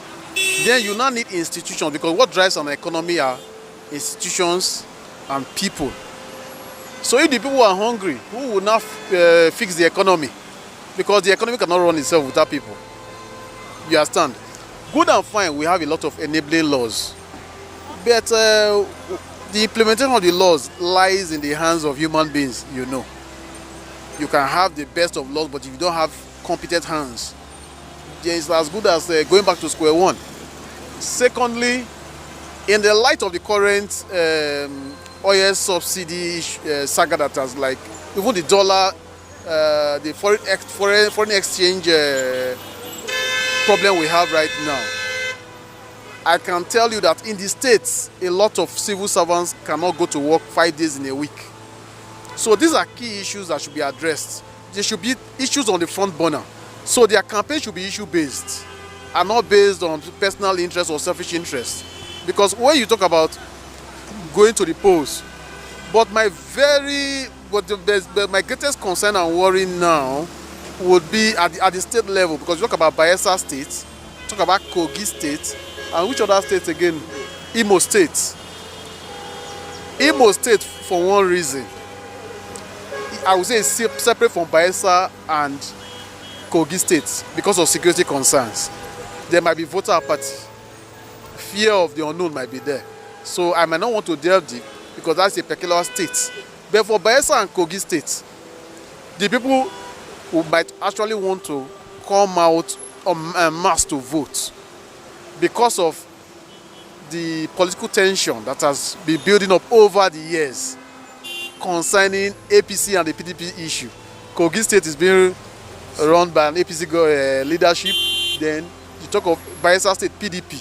then you now need institutions, because what drives an economy are institutions and people. So if the people are hungry, who will now fix the economy? Because the economy cannot run itself without people. You understand? Good and fine, we have a lot of enabling laws. But the implementation of the laws lies in the hands of human beings, you know. You can have the best of laws, but if you don't have competent hands, then it's as good as going back to square one. Secondly, in the light of the current oil subsidy saga that has, like, even the dollar, the foreign exchange problem we have right now, I can tell you that in the States, a lot of civil servants cannot go to work 5 days in a week. So these are key issues that should be addressed. There should be issues on the front burner. So their campaign should be issue-based and not based on personal interest or selfish interest. Because when you talk about going to the polls, but my greatest concern and worry now would be at the state level, because you talk about Bayelsa State, talk about Kogi State, and which other states again? Imo State. Imo State, for one reason, I would say it's separate from Bayelsa and Kogi State because of security concerns. There might be voter apathy. Fear of the unknown might be there. So I might not want to delve deep because that's a peculiar state. But for Bayelsa and Kogi State, the people who might actually want to come out en masse to vote because of the political tension that has been building up over the years concerning APC and the PDP issue. Kogi State is being run by an APC leadership. Then you talk of Bayelsa State PDP.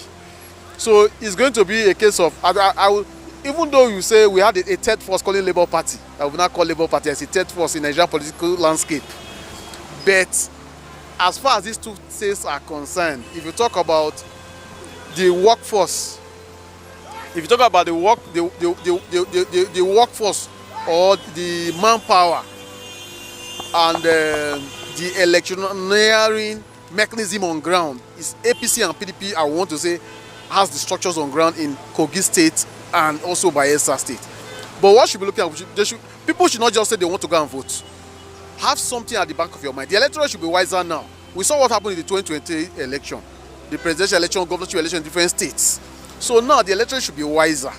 So it's going to be a case of, I will, even though you say we had a third force calling Labour Party, I will not call Labour Party as a third force in Nigerian political landscape. But as far as these two states are concerned, if you talk about the workforce, if you talk about the workforce or the manpower and the electioneering mechanism on ground, is APC and PDP, I want to say, has the structures on ground in Kogi State and also Bayelsa State. But what should be looking at, people should not just say they want to go and vote. Have something at the back of your mind. The electorate should be wiser now. We saw what happened in the 2020 election, the presidential election, governorship election in different states. So now the electorate should be wiser.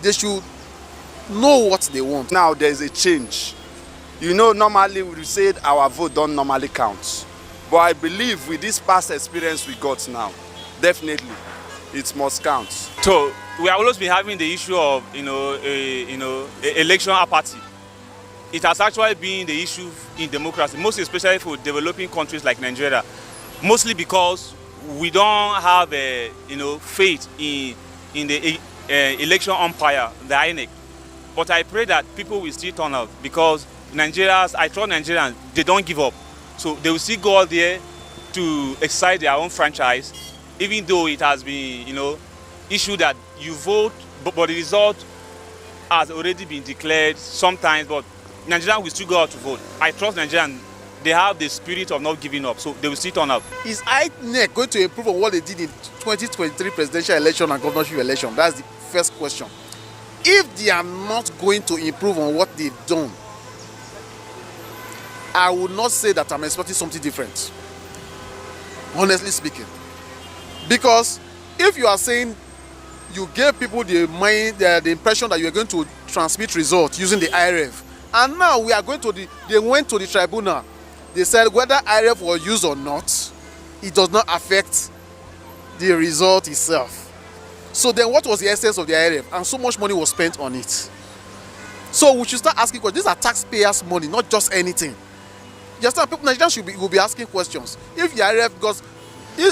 They should know what they want. Now there's a change. You know, normally we said our vote don't normally count. But I believe with this past experience we got now, definitely it must count.
So we have always been having the issue of election apathy. It has actually been the issue in democracy, most especially for developing countries like Nigeria, mostly because we don't have faith in the election umpire, the INEC. But I pray that people will still turn out, because Nigerians, I trust Nigerians, they don't give up. So they will still go out there to exercise their own franchise, even though it has been, issue that you vote, but the result has already been declared sometimes, but Nigerians will still go out to vote. I trust Nigerians. They have the spirit of not giving up, so they will still turn up.
Is INEC going to improve on what they did in 2023 presidential election and governorship election? That's the first question. If they are not going to improve on what they've done, I would not say that I'm expecting something different, honestly speaking. Because if you are saying you gave people the impression that you are going to transmit results using the IRF, and now we are going to they went to the tribunal. They said whether IRF was used or not, it does not affect the result itself. So then what was the essence of the IRF? And so much money was spent on it. So we should start asking questions. These are taxpayers' money, not just anything. You understand? People, Nigerians will be asking questions. If the IRF, because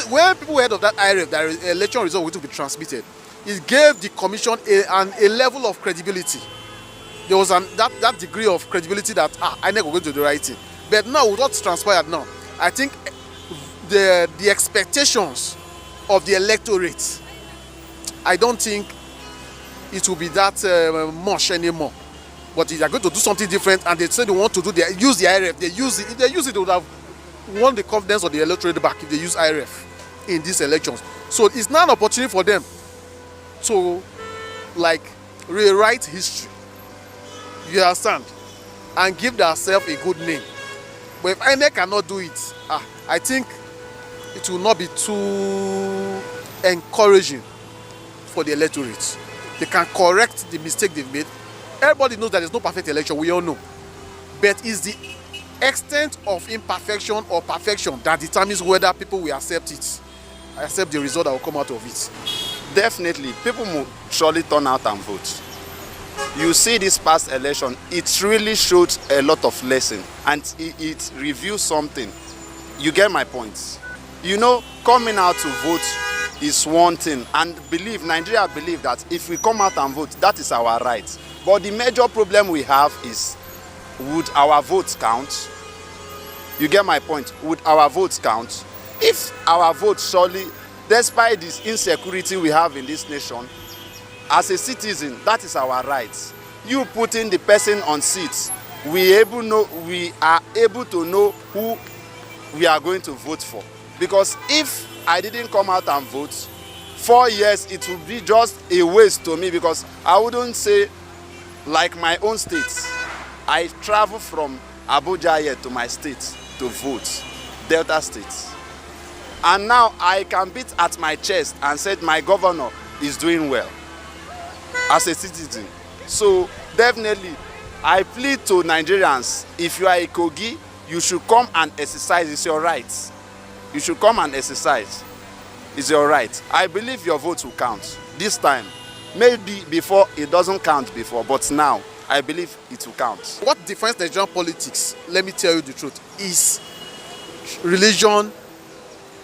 when people heard of that IRF, that election result was to be transmitted, it gave the commission a level of credibility. There was that degree of credibility that INEC were going to do the right thing. But now, with what's transpired now, I think the expectations of the electorate, I don't think it will be that much anymore. But if they are going to do something different and they say they want to use the IRF, they use it. If they use it, they would have won the confidence of the electorate back if they use IRF in these elections. So it's now an opportunity for them to like rewrite history. You understand? And give themselves a good name. But if INEC cannot do it, I think it will not be too encouraging for the electorate. They can correct the mistake they've made. Everybody knows that there's no perfect election, we all know. But it's the extent of imperfection or perfection that determines whether people will accept it, accept the result that will come out of it.
Definitely, people will surely turn out and vote. You see this past election, it really showed a lot of lesson and it reveals something. You get my point. You know, coming out to vote is one thing, and Nigeria believe that if we come out and vote, that is our right. But the major problem we have is, would our votes count? You get my point? Would our votes count? If our votes surely, despite this insecurity we have in this nation, as a citizen, that is our right. You putting the person on seats, we are able to know who we are going to vote for. Because if I didn't come out and vote, 4 years it would be just a waste to me, because I wouldn't say, like my own state, I travel from Abuja here to my state to vote, Delta State. And now I can beat at my chest and say my governor is doing well as a citizen. So definitely, I plead to Nigerians, if you are a Kogi, you should come and exercise, it's your right. You should come and exercise, it's your right. I believe your vote will count this time. Maybe before it doesn't count before, but now I believe it will count.
What defines Nigerian politics, let me tell you the truth, is religion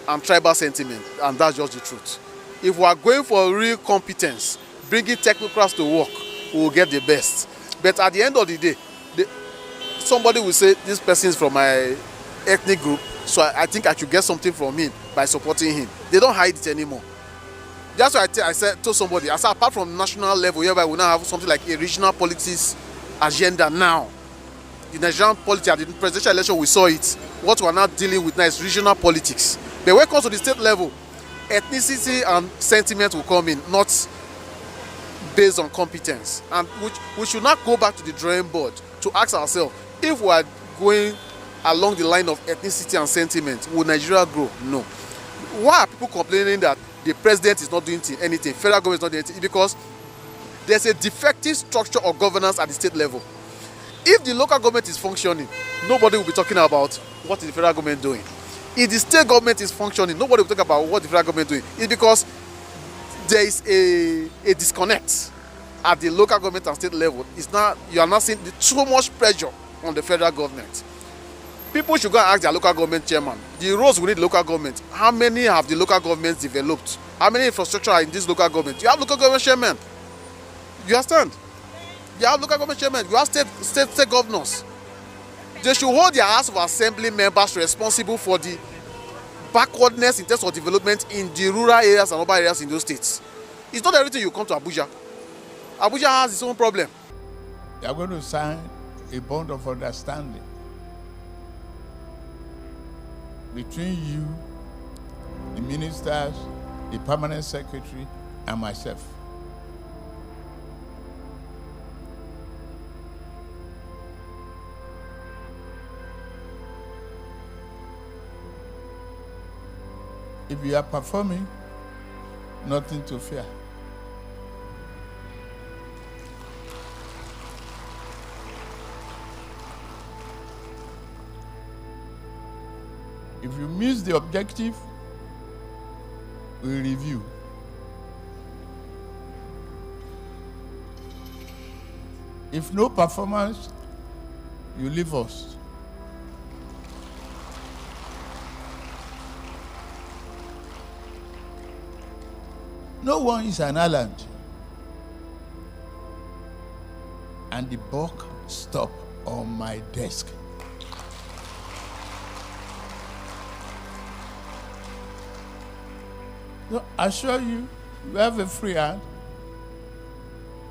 and tribal sentiment, and that's just the truth. If we are going for real competence, bringing technocrats to work, we will get the best. But at the end of the day, somebody will say, this person is from my ethnic group, so I think I should get something from him by supporting him. They don't hide it anymore. That's why I said to somebody, I said, apart from national level, hereby we now have something like a regional politics agenda now. The Nigerian politics, at the presidential election, we saw it. What we are now dealing with now is regional politics. But when it comes to the state level, ethnicity and sentiment will come in, not based on competence. And we should not go back to the drawing board to ask ourselves, if we are going along the line of ethnicity and sentiment, will Nigeria grow? No. Why are people complaining that the president is not doing anything, federal government is not doing anything? Because there's a defective structure of governance at the state level. If the local government is functioning, nobody will be talking about what is the federal government doing. If the state government is functioning, nobody will talk about what the federal government is doing. It's because there is a disconnect at the local government and state level. You are not seeing too much pressure on the federal government. People should go and ask their local government chairman, the roads we need local government, how many have the local governments developed? How many infrastructure are in this local government? You have local government chairman. You understand? You have local government chairman. You have state governors. They should hold their House of Assembly members responsible for the backwardness in terms of development in the rural areas and urban areas in those states. It's not everything you come to Abuja. Abuja has its own problem.
They are going to sign a bond of understanding between you, the ministers, the permanent secretary, and myself. If you are performing, nothing to fear. If you miss the objective, we review. If no performance, you leave us. No one is an island. And the buck stopped on my desk. No, I assure you, you have a free hand.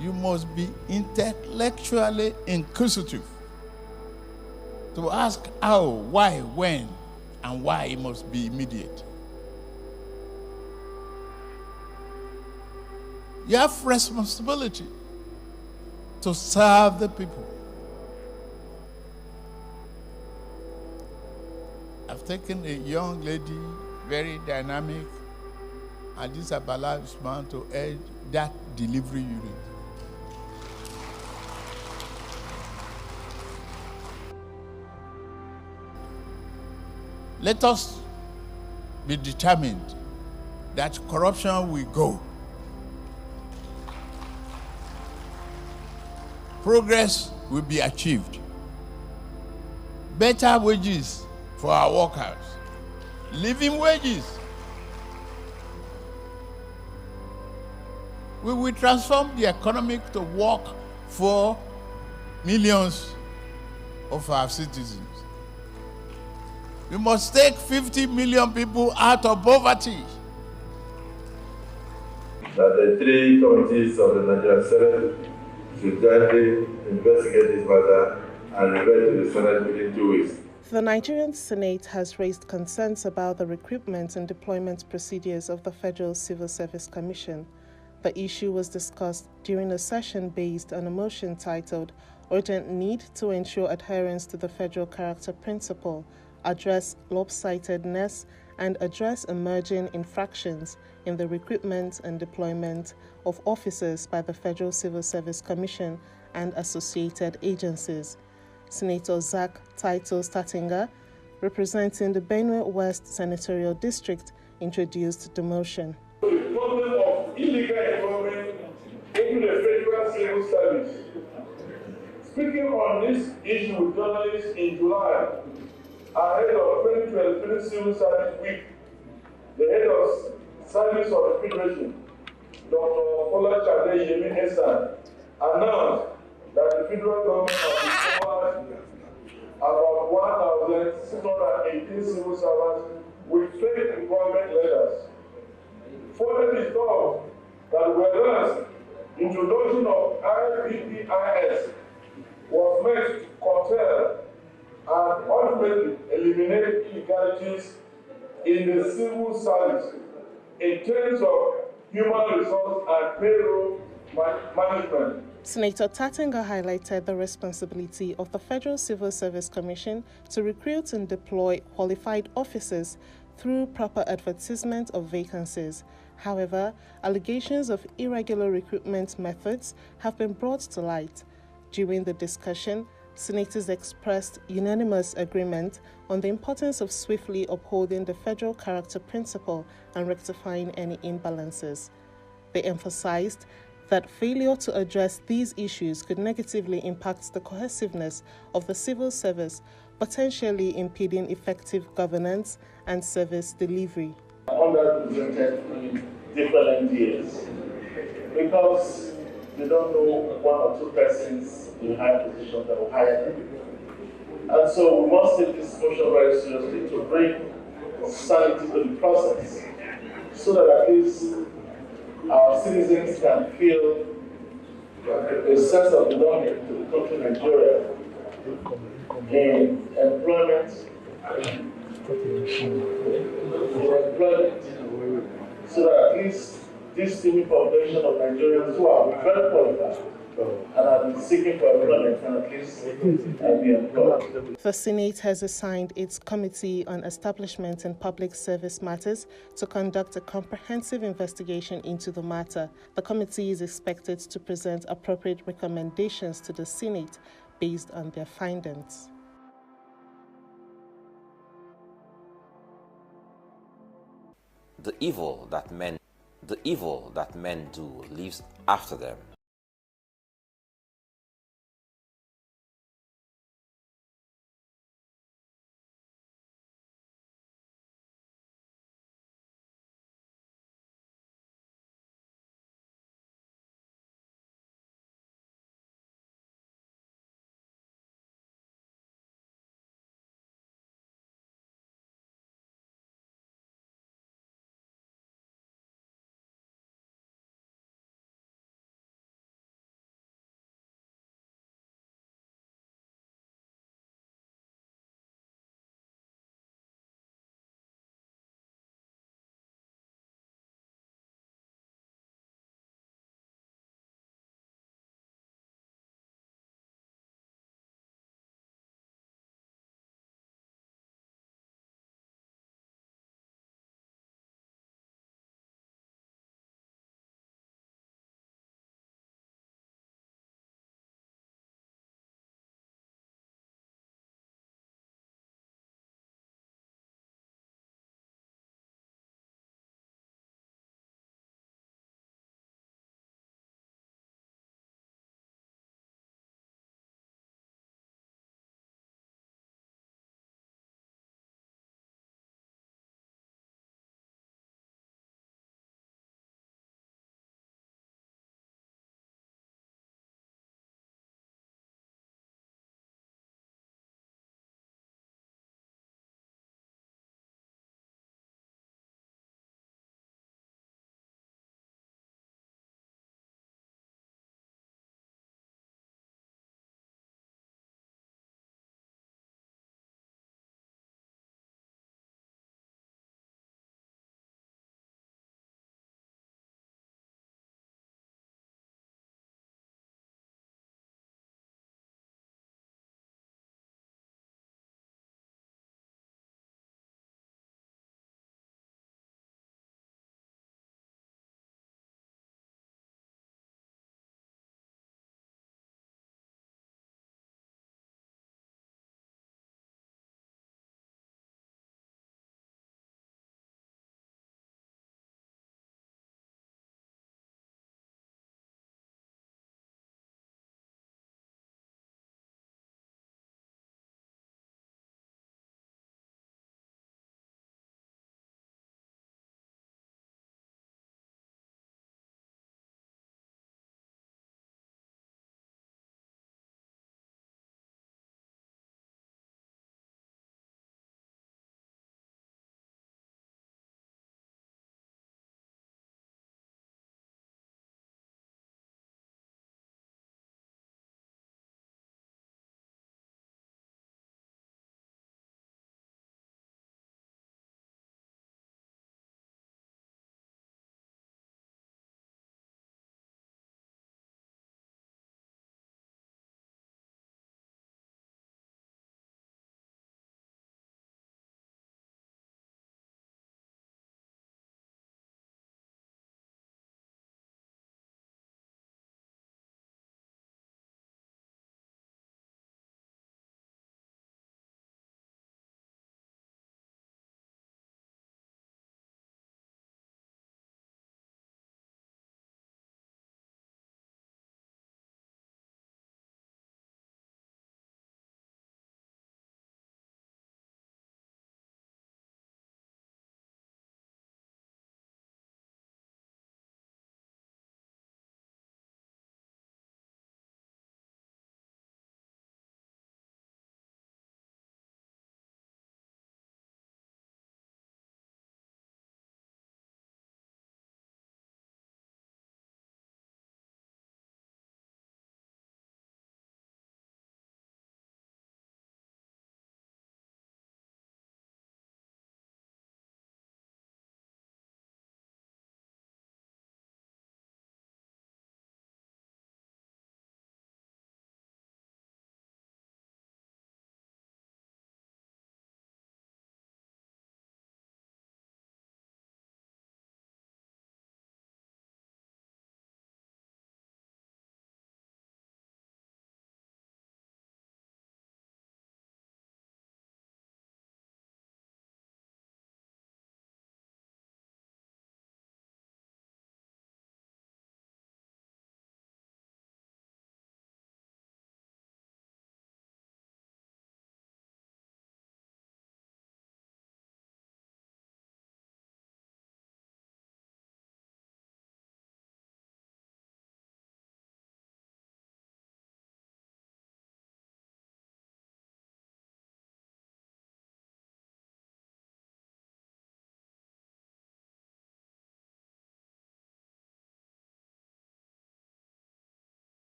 you must be intellectually inquisitive to ask how, why, when, and why it must be immediate. You have responsibility to serve the people. I've taken a young lady, very dynamic, and this Abala man to head that delivery unit. Let us be determined that corruption will go. Progress will be achieved. Better wages for our workers. Living wages. We will transform the economy to work for millions of our citizens. We must take 50 million people out of poverty.
That the three committees of the Nigerian Senate should jointly investigate this matter and revert to the Senate within 2 weeks.
The Nigerian Senate has raised concerns about the recruitment and deployment procedures of the Federal Civil Service Commission. The issue was discussed during a session based on a motion titled Urgent Need to Ensure Adherence to the Federal Character Principle, Address Lopsidedness, and Address Emerging Infractions in the Recruitment and Deployment of Officers by the Federal Civil Service Commission and associated agencies. Senator Zach Titus Tatinga, representing the Benue West Senatorial District, introduced the motion.
The problem of illegal employment in the Federal Civil Service. Speaking on this issue with journalists in July, ahead of 2023 Civil Service Week, the head of Service of the Federation, Dr. Fola Chade Yemi Esan, announced that the federal government has discovered about 1,618 civil servants with fake employment letters. Further, it thought that whereas introduction of IPPIS was meant to curtail and ultimately eliminate illegalities in the civil service in terms of human resource and payroll management.
Senator Tatinga highlighted the responsibility of the Federal Civil Service Commission to recruit and deploy qualified officers through proper advertisement of vacancies. However, allegations of irregular recruitment methods have been brought to light. During the discussion, senators expressed unanimous agreement on the importance of swiftly upholding the federal character principle and rectifying any imbalances. They emphasized that failure to address these issues could negatively impact the cohesiveness of the civil service, potentially impeding effective governance and service delivery.
Underrepresented in different years because they don't know one or two persons in high positions that will hire them. And so we must take this motion very seriously to bring sanity to the process so that at least our citizens can feel a sense of belonging to the country Nigeria in employment, so that at least this teeming population of Nigerians who are very qualified and have been seeking for employment can at least be employed.
The Senate has assigned its Committee on Establishment and Public Service Matters to conduct a comprehensive investigation into the matter. The committee is expected to present appropriate recommendations to the Senate based on their findings.
The evil that men do lives after them.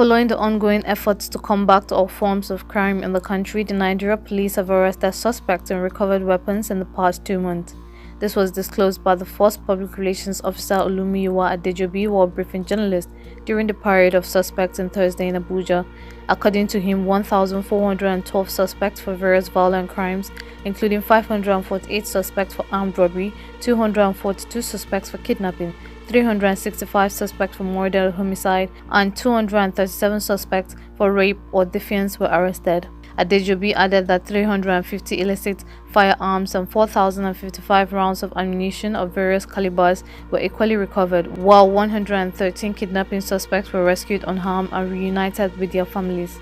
Following the ongoing efforts to combat all forms of crime in the country, the Nigeria police have arrested suspects and recovered weapons in the past 2 months. This was disclosed by the Force Public Relations Officer Olumiyiwa Adejobi while briefing journalists during the parade of suspects on Thursday in Abuja. According to him, 1,412 suspects for various violent crimes, including 548 suspects for armed robbery, 242 suspects for kidnapping, 365 suspects for murder homicide, and 237 suspects for rape or defiance were arrested. Adejobi added that 350 illicit firearms and 4,055 rounds of ammunition of various calibers were equally recovered, while 113 kidnapping suspects were rescued unharmed and reunited with their families.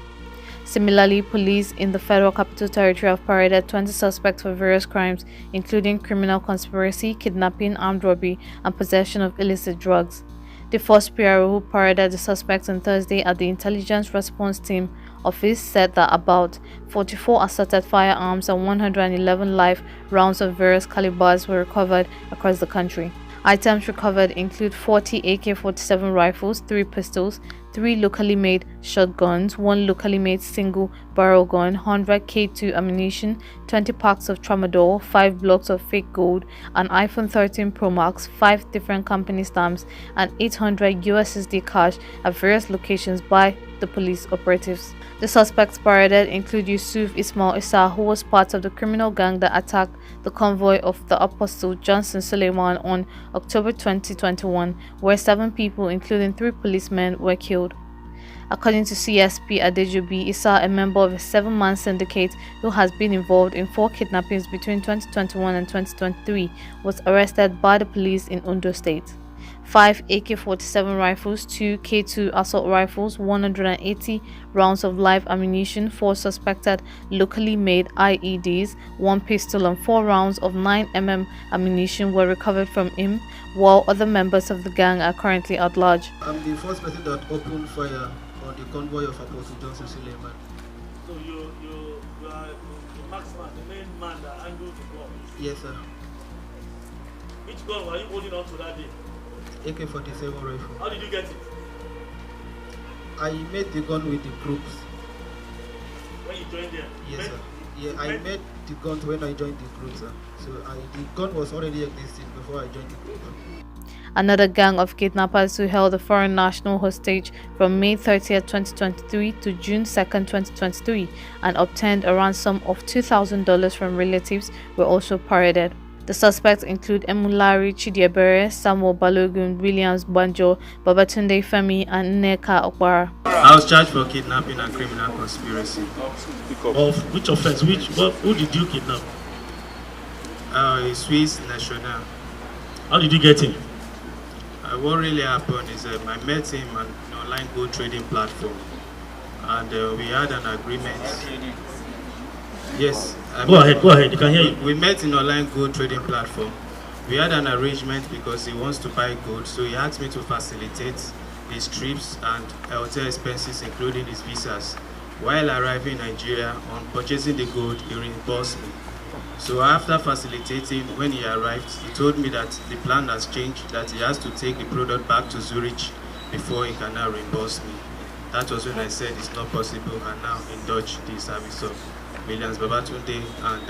Similarly, police in the Federal Capital Territory have paraded 20 suspects for various crimes, including criminal conspiracy, kidnapping, armed robbery, and possession of illicit drugs. The Force PRO who paraded the suspects on Thursday at the Intelligence Response Team office said that about 44 assorted firearms and 111 live rounds of various calibers were recovered across the country. Items recovered include 40 AK-47 rifles, 3 pistols, 3 locally made shotguns, 1 locally made single barrel gun, 100 K2 ammunition, 20 packs of tramadol, 5 blocks of fake gold, an iPhone 13 Pro Max, 5 different company stamps, and 800 USSD cash at various locations by the police operatives. The suspects paraded include Yusuf Ismail Issa, who was part of the criminal gang that attacked the convoy of the Apostle Johnson Suleiman on October 2021, where 7 people, including 3 policemen, were killed. According to CSP Adejobi, Issa, a member of a 7-man syndicate who has been involved in 4 kidnappings between 2021 and 2023, was arrested by the police in Ondo State. 5 AK-47 rifles, 2 K2 assault rifles, 180 rounds of live ammunition, 4 suspected locally made IEDs, 1 pistol and 4 rounds of 9mm ammunition were recovered from him, while other members of the gang are currently at large.
I'm the first person that opened fire on the convoy of Apostle Johnson Suleiman.
So you are the marksman, the main man that handled the gun?
Yes, sir.
Which gun were you holding on to that day?
AK-47 rifle.
How did you get it?
I made the gun with the groups.
When you joined them?
Yes, sir. Yeah, I made the gun when I joined the group, sir. So the gun was already existing before I joined the group.
Another gang of kidnappers who held a foreign national hostage from May 30th, 2023 to June 2nd, 2023 and obtained a ransom of $2,000 from relatives were also paraded. The suspects include Emulari Chidiebere, Samuel Balogun, Williams Banjo, Babatunde Femi, and Nneka Okpara.
I was charged for kidnapping and criminal conspiracy.
Of which offense? Who did you kidnap?
A Swiss national.
How did you get him?
What really happened is I met him on an online gold trading platform, and we had an agreement. Yes.
Go ahead, you can hear you.
We met in online gold trading platform. We had an arrangement because he wants to buy gold, so he asked me to facilitate his trips and hotel expenses, including his visas. While arriving in Nigeria, on purchasing the gold, he reimbursed me. So after facilitating, when he arrived, he told me that the plan has changed, that he has to take the product back to Zurich before he can now reimburse me. That was when I said it's not possible, and now indulge the service of Williams Babatunde and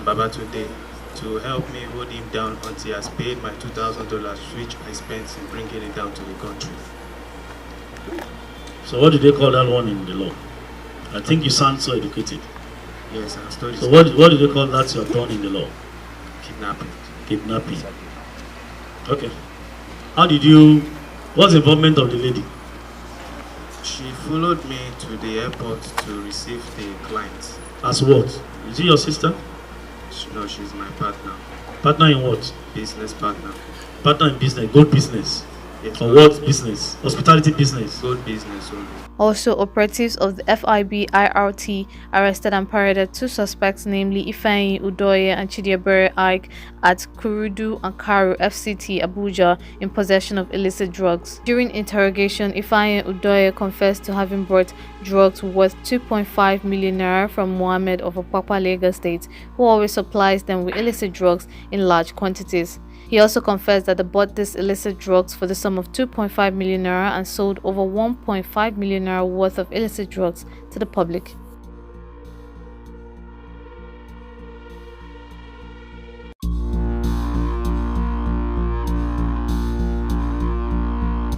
Babatunde to help me hold him down until he has paid my $2,000, which I spent in bringing it down to the country.
So what do they call that one in the law? I think you sound so educated.
Yes, I studied.
So what do they call that you have done in the law?
Kidnapping.
Kidnapping. Okay. What's the involvement of the lady?
She followed me to the airport to receive the client.
As what? Is she your sister?
No, she's my partner.
Partner in what?
Business partner.
Partner in business, gold business.
Yes,
or what business? Hospitality business.
Gold business only.
Also, operatives of the FIB IRT arrested and paraded 2 suspects, namely Ifeanyi Udoye and Chidiebere Ike, at Kurudu and Karu FCT Abuja in possession of illicit drugs. During interrogation, Ifeanyi Udoye confessed to having brought drugs worth 2.5 million naira from Mohammed of Apapa, Lagos State, who always supplies them with illicit drugs in large quantities. He also confessed that they bought these illicit drugs for the sum sum of 2.5 million naira and sold over 1.5 million naira worth of illicit drugs to the public.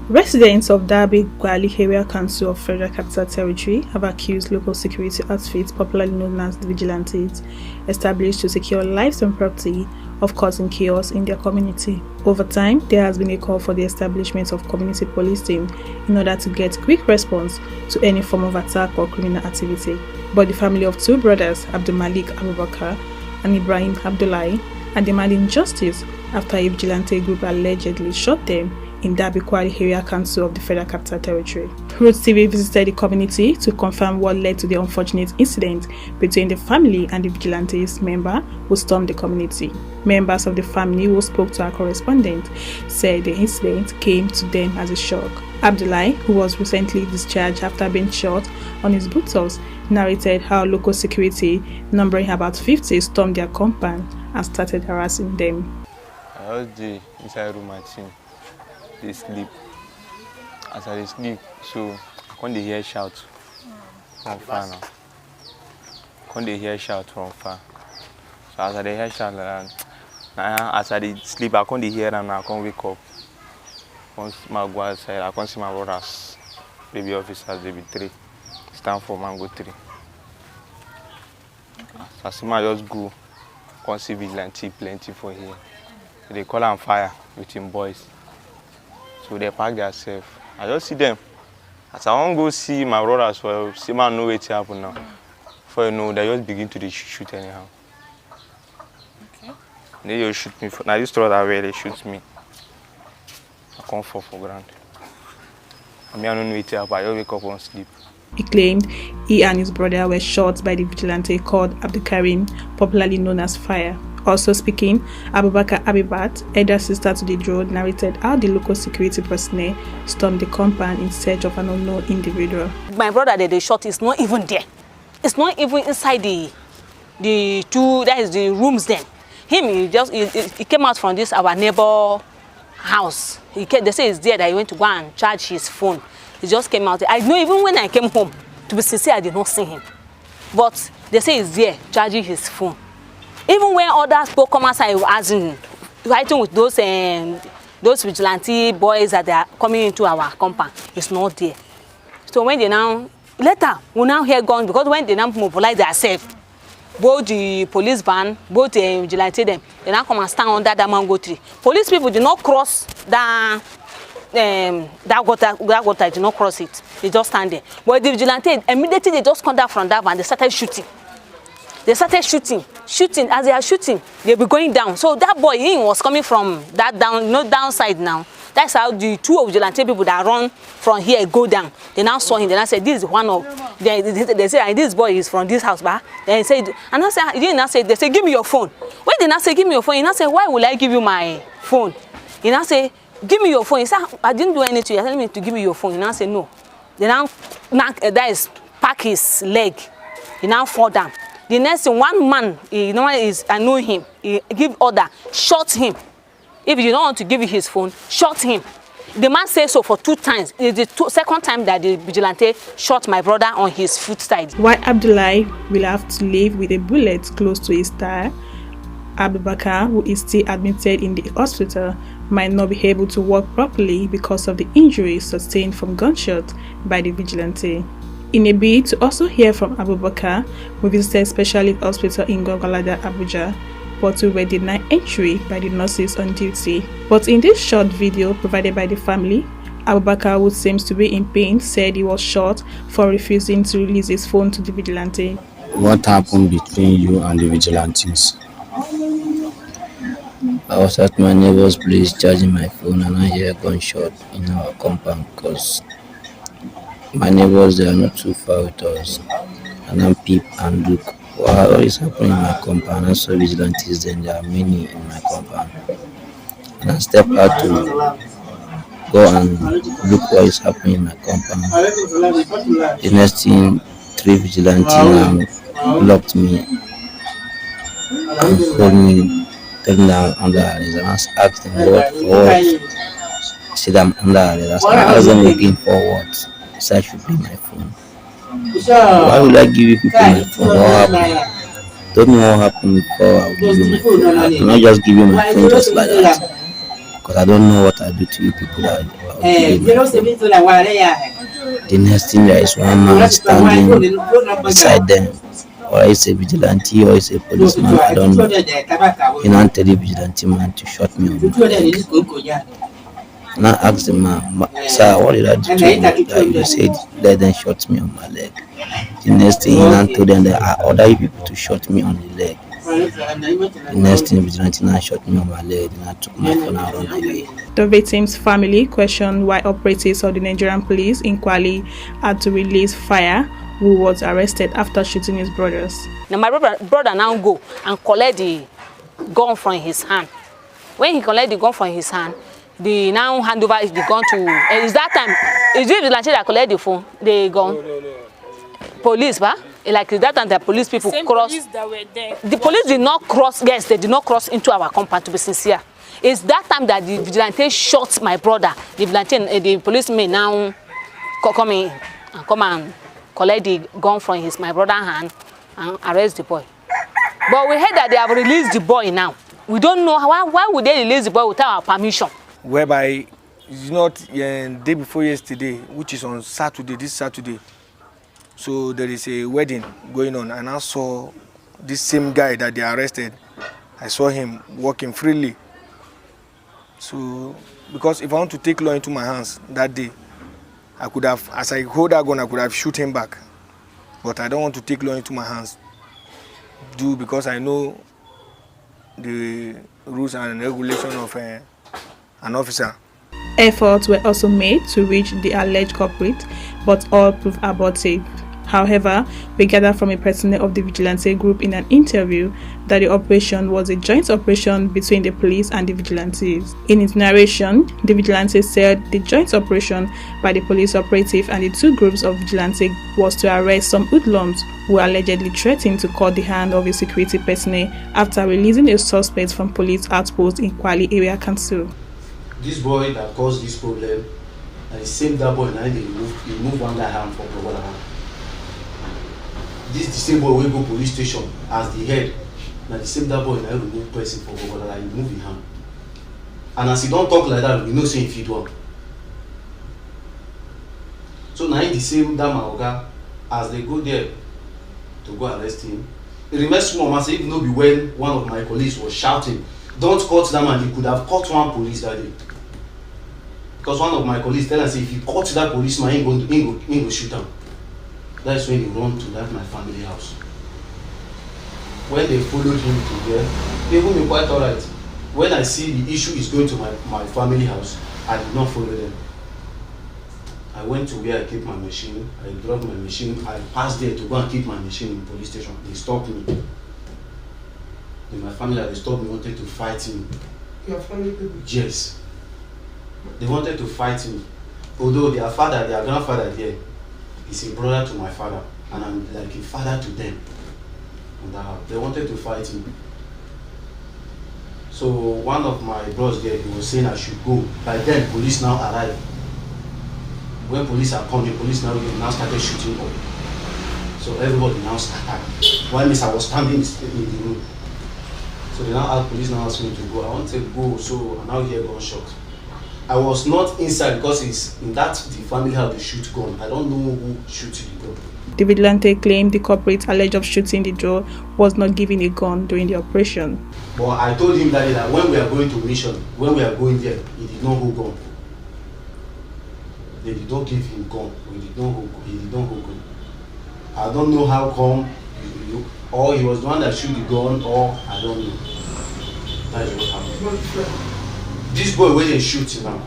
Residents of Derby Gwali Area Council of Federal Capital Territory have accused local security outfits, popularly known as the vigilantes, established to secure lives and property, of causing chaos in their community. Over time, there has been a call for the establishment of community policing in order to get quick response to any form of attack or criminal activity. But the family of two brothers, Abdul Malik Abubakar and Ibrahim Abdullahi, are demanding justice after a vigilante group allegedly shot them in Derby Gwali Area Council of the Federal Capital Territory. Roots TV visited the community to confirm what led to the unfortunate incident between the family and the vigilantes member who stormed the community. Members of the family who spoke to our correspondent said the incident came to them as a shock. Abdullahi, who was recently discharged after being shot on his boots, narrated how local security, numbering about 50, stormed their compound and started harassing them.
I was the inside room at team. They sleep. As I sleep, so when they hear shout from far now. When they hear shout from far. So as I hear shout, as I sleep, I can't hear them now. I can't wake up. Once I go outside, I can't see my brothers, baby officers, baby 3. Stand for mango 3. So I see my just go. Can't see vigilante plenty for here. They call them fire with him boys. So they pack themselves. I just see them. As I want to go see my brothers, well, see man know what's happening now. For you know, they just begin to shoot anyhow. Okay. They just shoot me. Now this throw that way, they shoot me. I can't fall for ground. I mean, I don't know what's happening. I just wake up and sleep.
He claimed he and his brother were shot by the vigilante called Abdul Karim, popularly known as Fire. Also speaking, Abubakar Abibat, elder sister to the drone, narrated how the local security personnel stormed the compound in search of an unknown individual.
My brother that they shot is not even there. It's not even inside the two, that is the rooms then. He came out from this our neighbor house. They say it's there that he went to go and charge his phone. He just came out. I know even when I came home, to be sincere, I did not see him. But they say he's there charging his phone. Even when others people come outside, as in fighting with those vigilante boys that they are coming into our compound, it's not there. So when they now later we now hear guns, because when they now mobilize themselves, both the police van, both the vigilante them, they now come and stand under that mango tree. Police people did not cross that water did not cross it. They just stand there. But the vigilante immediately they just come down from that van, they started shooting. They started shooting. As they are shooting, they'll be going down. So that boy, he was coming from that downside now. That's how the two vigilante people that run from here go down. They now saw him. They now said, "This is one of." They said, "This boy is from this house, bah." They said, and I said, "They say, give me your phone." When they now say, "Give me your phone," he now say, "Why will I give you my phone?" He now say, "Give me your phone." He said, "I didn't do anything. You're telling me to give me your phone." He now say, "No." They now pack his leg. He now fall down. The next thing, one man, I know him, he give order, shot him. If you don't want to give him his phone, shot him. The man says so for 2 times. It's the second time that the vigilante shot my brother on his foot side.
While Abdullahi will have to live with a bullet close to his thigh, Abubakar, who is still admitted in the hospital, might not be able to walk properly because of the injuries sustained from gunshots by the vigilante. In a bid to also hear from Abubakar, we visited Specialist Hospital in Gwagwalada, Abuja, but we were denied entry by the nurses on duty. But in this short video provided by the family, Abubakar, who seems to be in pain, said he was shot for refusing to release his phone to the vigilante.
What happened between you and the vigilantes? I was at my neighbor's place charging my phone and I hear a gunshot in our compound because my neighbors, they are not too far with us. And I peep and look what is happening in my compound. I saw vigilantes, then there are many in my compound. And I step out to go and look what is happening in my compound. The next thing, 3 vigilantes now blocked me and pulled me, turned down under arrest. And I asked them what for. said I'm under arrest. I asked them again for what? So I should pay my phone. Why would I give you people my phone? What happened? Don't know what happened before I will give you my phone. I cannot just give you my phone just like that. Because I don't know what I do to you people that I will give you my phone. The next thing, there is one man standing beside them. Or it's a vigilante or it's a policeman, I don't know. You know, tell the vigilante man to shut me on my leg. And I asked the man, sir, what did I do to you? That you said, let them shut me on my leg. The next thing, he told them that I order you people to shut me on the leg. The next thing, vigilante now shot me on my leg and I took my phone out on away.
The victim's family questioned why operatives of the Nigerian police in Kwali had to release Fire, who was arrested after shooting his brothers.
Now my brother now go and collect the gun from his hand. When he collect the gun from his hand, they now hand over the gun to. Is that time? Is it the vigilante that collect the phone, the gun? No. Police, ba? Like that time, the police people cross.
Police that were there.
The police did not cross. Yes, they did not cross into our compound. To be sincere, it's that time that the vigilante shot my brother. The vigilante, the policeman now come in and come and collect the gun from my brother's hand and arrest the boy. But we heard that they have released the boy now. We don't know why would they release the boy without our permission.
Whereby it's not day before yesterday, which is on Saturday, this Saturday. So there is a wedding going on, and I saw this same guy that they arrested. I saw him walking freely. So, because if I want to take law into my hands that day, I could have, as I hold that gun, I could have shoot him back. But I don't want to take law into my hands. Because I know the rules and regulation of an officer.
Efforts were also made to reach the alleged culprit, but all proved abortive. However, we gathered from a personnel of the vigilante group in an interview that the operation was a joint operation between the police and the vigilantes. In its narration, the vigilante said the joint operation by the police operative and the two groups of vigilantes was to arrest some hoodlums who allegedly threatened to cut the hand of a security personnel after releasing a suspect from police outpost in Kwali Area Council.
This boy that caused this problem, and the same that boy now they remove one guy hand from the other hand. This the same boy will go police station as the head. Now the same that boy now remove person from the other, he remove his hand. And as he don't talk like that, we know say if he do. So now the same that Maoga, as they go there to go arrest him, it remains small. I say even though when one of my colleagues was shouting, "Don't cut that man," he could have caught one police that day. Because one of my colleagues tell us if he caught that policeman, he go shoot him. That's when he run to my family house. When they followed him to there, they will be quite alright. When I see the issue is going to my family house, I did not follow them. I went to where I keep my machine, I dropped my machine, I passed there to go and keep my machine in the police station. They stopped me. In my family, they stopped me, wanted to fight me.
Your family people?
Yes. They wanted to fight me. Although their grandfather there is a brother to my father, and I'm like a father to them. They wanted to fight me. So one of my brothers there, he was saying I should go. By then, police now arrived. When police are coming, police now started shooting up. So everybody now scattered. While I was standing in the room. So they now police now asked me to go. I wanted to go, so I now hear gunshot. I was not inside because it's in the family how they shoot gun. I don't know who shoots the gun.
The vigilante claimed the culprit alleged of shooting the Joe was not given a gun during the operation.
But I told him that when we are going to mission, when we are going there, he did not hold gun. They did not give him gun. He did not hold gun. I don't know how come, or he was the one that shoot the gun, or I don't know. That is what happened. This boy where they shoot now.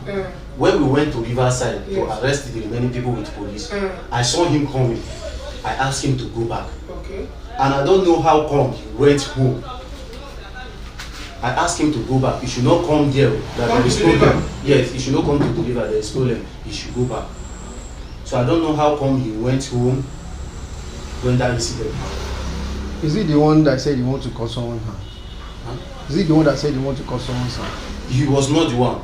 When we went to Riverside to arrest the remaining people with police, I saw him coming. I asked him to go back.
Okay.
And I don't know how come he went home. I asked him to go back. He should not come there. There is problem. Yes, he should not come to deliver. There is problem. He should go back. So I don't know how come he went home when that incident happened.
Is he the one that said he want to cut someone's hand?
Huh?
Is he the one that said he want to cut someone's hand?
He was not the one.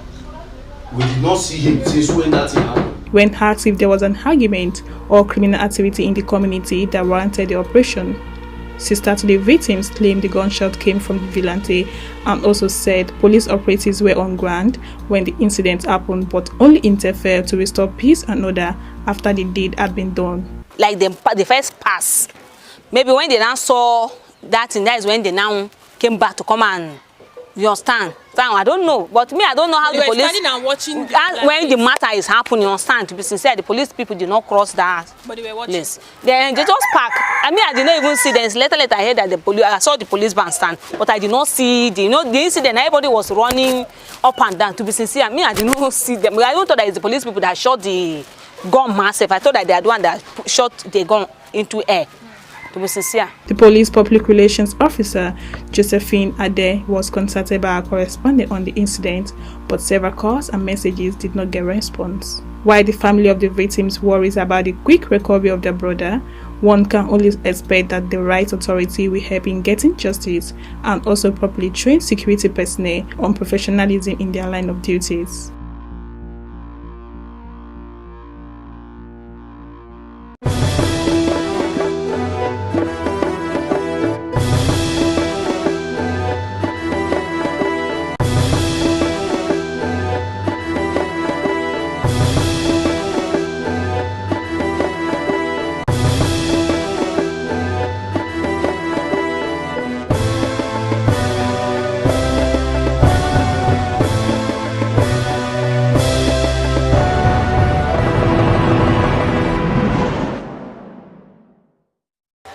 We did not see him since when that thing happened.
When asked if there was an argument or criminal activity in the community that warranted the operation, sister to the victims claimed the gunshot came from the vigilante and also said police operatives were on ground when the incident happened but only interfered to restore peace and order after the deed had been done.
Like the first pass, maybe when they now saw that thing, that is when they now came back to come and, you understand? So I don't know, but me, I don't know how the police.
Standing and watching
when the matter is happening, you understand? To be sincere, the police people did not cross that.
But they were watching.
Yes. They just park. I mean, I did not even see them. Later, I heard that I saw the police van stand, but I did not see the incident. Everybody was running up and down. To be sincere, I mean, I did not see them. I don't thought that it's the police people that shot the gun massive. I thought that they are the one that shot the gun into air. To be sincere.
The police public relations officer, Josephine Ade, was contacted by our correspondent on the incident, but several calls and messages did not get response. While the family of the victims worries about the quick recovery of their brother, one can only expect that the right authority will help in getting justice and also properly train security personnel on professionalism in their line of duties.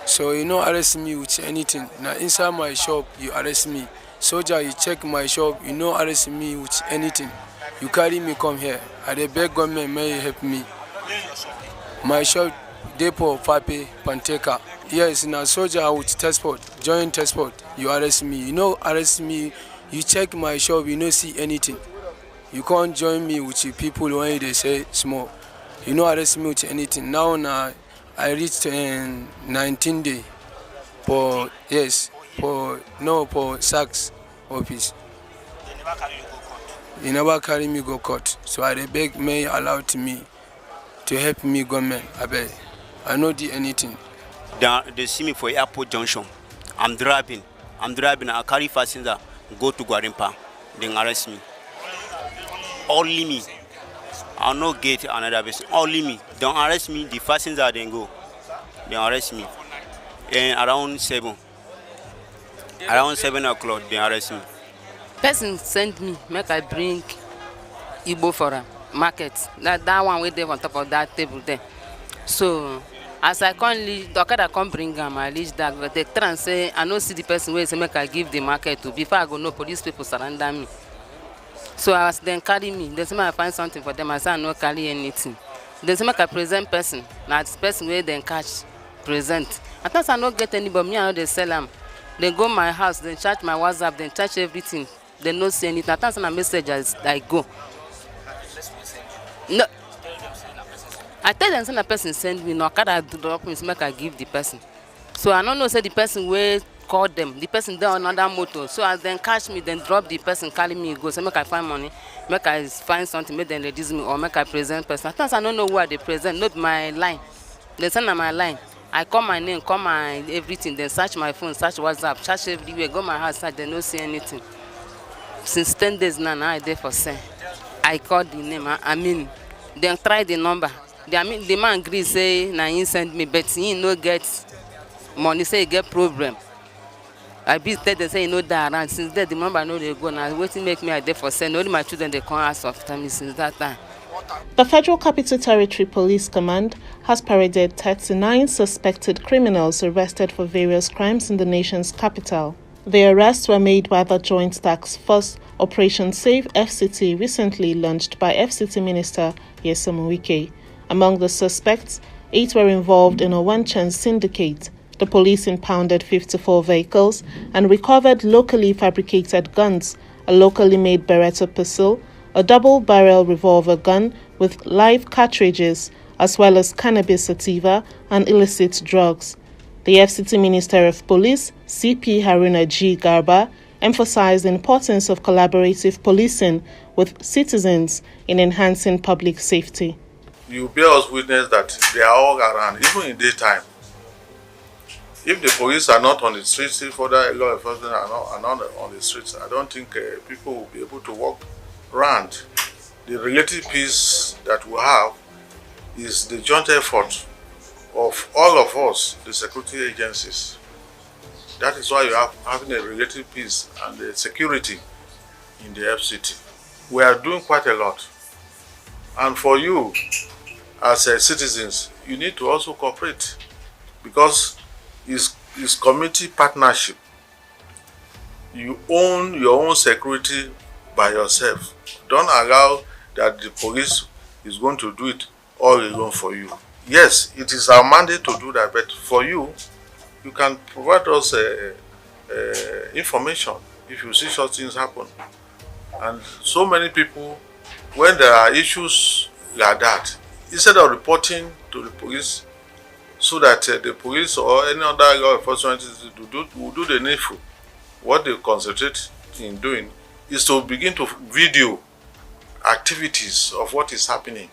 So you no arrest me with anything. Now inside my shop, you arrest me. Soldier, you check my shop, you no arrest me with anything. You carry me come here. I dey beg government may you help me. My shop, depot, Pape, Panteka. Yes, now soldier with passport, join passport, you arrest me. You no arrest me, you check my shop, you no see anything. You can't join me with the people when they say small. You no arrest me with anything. Now I reached 19 days for SACS office. They never carry me go court. So I beg may allow me to help me government. I no do anything.
They see me for airport junction. I'm driving. I carry passenger, go to Guarimpa. They arrest me. Only me. I'll not get another person. Only me. Don't arrest me. The passenger then go. They arrest me. And around 7 o'clock, they arrest me.
Person sent me, make I bring Igbo for a market. That one way there on top of that table there. So as I can't leave, the Okada come bring them, I reach that. But they try and say, I don't see the person where say make I give the market to. Before I go, no police people surrender me. So I was then carry me. They say I find something for them. I say I no carry anything. They say make I present person. Now this person where they catch present. At times I don't get anybody. Me I know they sell them. They go my house. They charge my WhatsApp. They charge everything. They no see anything. At times I message as I go. No. I tell them send a person send me. No, I drop me. Make I give the person. So I don't know say the person where call them. The person there on another motor. So as then catch me, then drop the person, carry me, go. So make I find money, make I find something, make them reduce me, or make I present person. At times I don't know where they present, not my line. They send on my line. I call my name, call my everything, then search my phone, search WhatsApp, search everywhere, go my house, search, they don't see anything. Since 10 days now I there for sale. I call the name, I mean, then try the number. The man agree say, now he send me, but he no get money, say he get problem. I be there, they say you know that around. Since then, the number I know they go now. Waiting make me a day for send. Only my children they come ask after me since that time.
The Federal Capital Territory Police Command has paraded 39 suspected criminals arrested for various crimes in the nation's capital. The arrests were made by the Joint Task Force Operation Save FCT recently launched by FCT Minister Nyesom Wike. Among the suspects, 8 were involved in a one-chance syndicate. The police impounded 54 vehicles and recovered locally fabricated guns, a locally made Beretta pistol, a double-barrel revolver gun with live cartridges, as well as cannabis sativa and illicit drugs. The FCT Minister of Police, CP Haruna G. Garba, emphasized the importance of collaborative policing with citizens in enhancing public safety.
You bear us witness that they are all around, even in daytime. If the police are not on the streets, if other law enforcement are not on the streets, I don't think people will be able to walk around. The relative peace that we have is the joint effort of all of us, the security agencies. That is why you are having a relative peace and the security in the FCT. We are doing quite a lot. And for you, as citizens, you need to also cooperate, because it's community partnership. You own your own security by yourself. Don't allow that the police is going to do it all alone for you. Yes, it is our mandate to do that, but for you, you can provide us information if you see such things happen. And so many people, when there are issues like that, instead of reporting to the police, so that the police or any other law enforcement will do the needful, what they concentrate in doing is to begin to video activities of what is happening.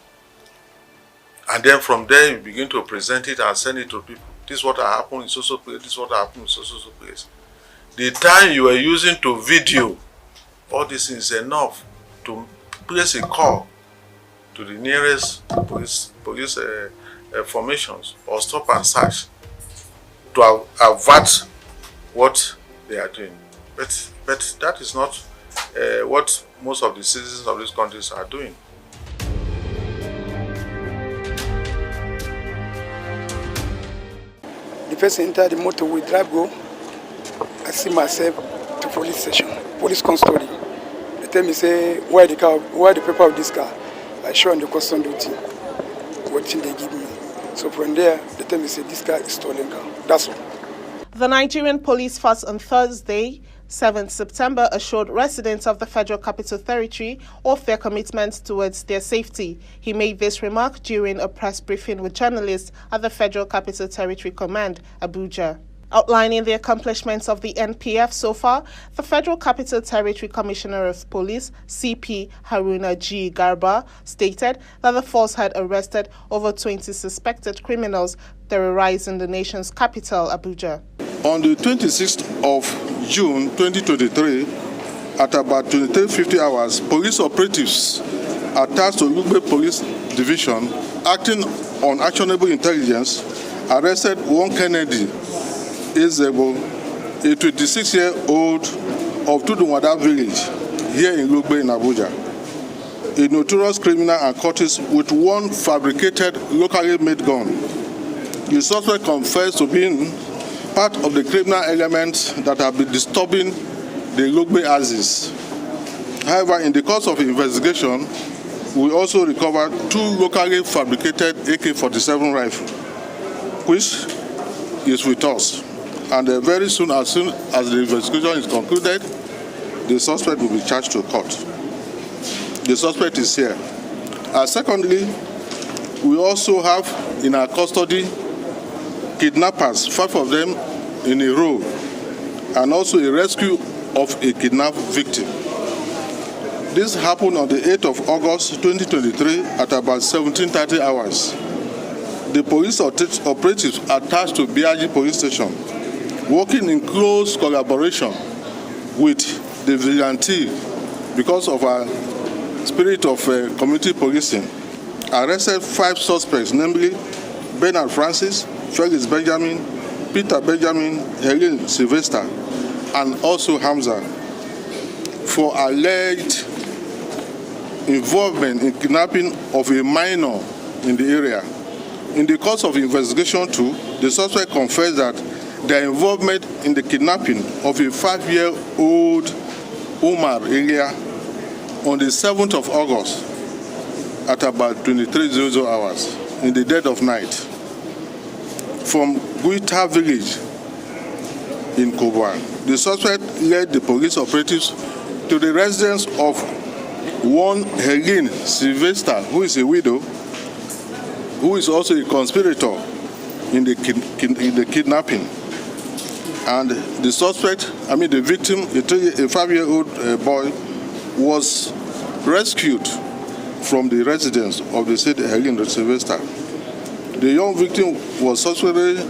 And then from there, you begin to present it and send it to people. This is what happened in so-so place, this is what happened in so-so place. The time you are using to video all this is enough to place a call to the nearest police formations or stop and search to avert what they are doing. But that is not what most of the citizens of these countries are doing.
The person entered the motor, we drive go. I see myself to police station, police custody. They tell me, say, where the paper of this car? I show on the custom duty what thing they give me. So from there, they tell me, say, this car is stolen car. That's all.
The Nigerian Police Force on Thursday, 7th September, assured residents of the Federal Capital Territory of their commitment towards their safety. He made this remark during a press briefing with journalists at the Federal Capital Territory Command, Abuja. Outlining the accomplishments of the NPF so far, the Federal Capital Territory Commissioner of Police, CP Haruna G. Garba, stated that the force had arrested over 20 suspected criminals terrorizing the nation's capital, Abuja.
On the 26th of June 2023, at about 23:50 hours, police operatives attached to Lugbe Police Division, acting on actionable intelligence, arrested one Kennedy Ezebo, a 26-year-old of Tudunwada village here in Lugbe in Abuja, a notorious criminal and cultist with one fabricated locally made gun. The suspect confessed to being part of the criminal elements that have been disturbing the Lugbe axis. However, in the course of investigation, we also recovered 2 locally fabricated AK-47 rifles, which is with us. And very soon as the investigation is concluded, the suspect will be charged to court. The suspect is here. Secondly, we also have in our custody kidnappers, 5 of them in a row, and also a rescue of a kidnapped victim. This happened on the 8th of August 2023 at about 17:30 hours. The police operatives attached to BRG police station, working in close collaboration with the vigilante because of our spirit of community policing, arrested 5 suspects, namely Bernard Francis, Felix Benjamin, Peter Benjamin, Helen Sylvester, and also Hamza, for alleged involvement in kidnapping of a minor in the area. In the course of investigation too, the suspect confessed that their involvement in the kidnapping of a 5-year-old Omar Elia on the 7th of August at about 23:00 hours in the dead of night from Guita village in Kobwa. The suspect led the police operatives to the residence of one Helen Sylvester, who is a widow, who is also a conspirator in the kidnapping. And the suspect, the victim, a 5-year-old boy, was rescued from the residence of the said Helen Sylvester. The young victim was subsequently,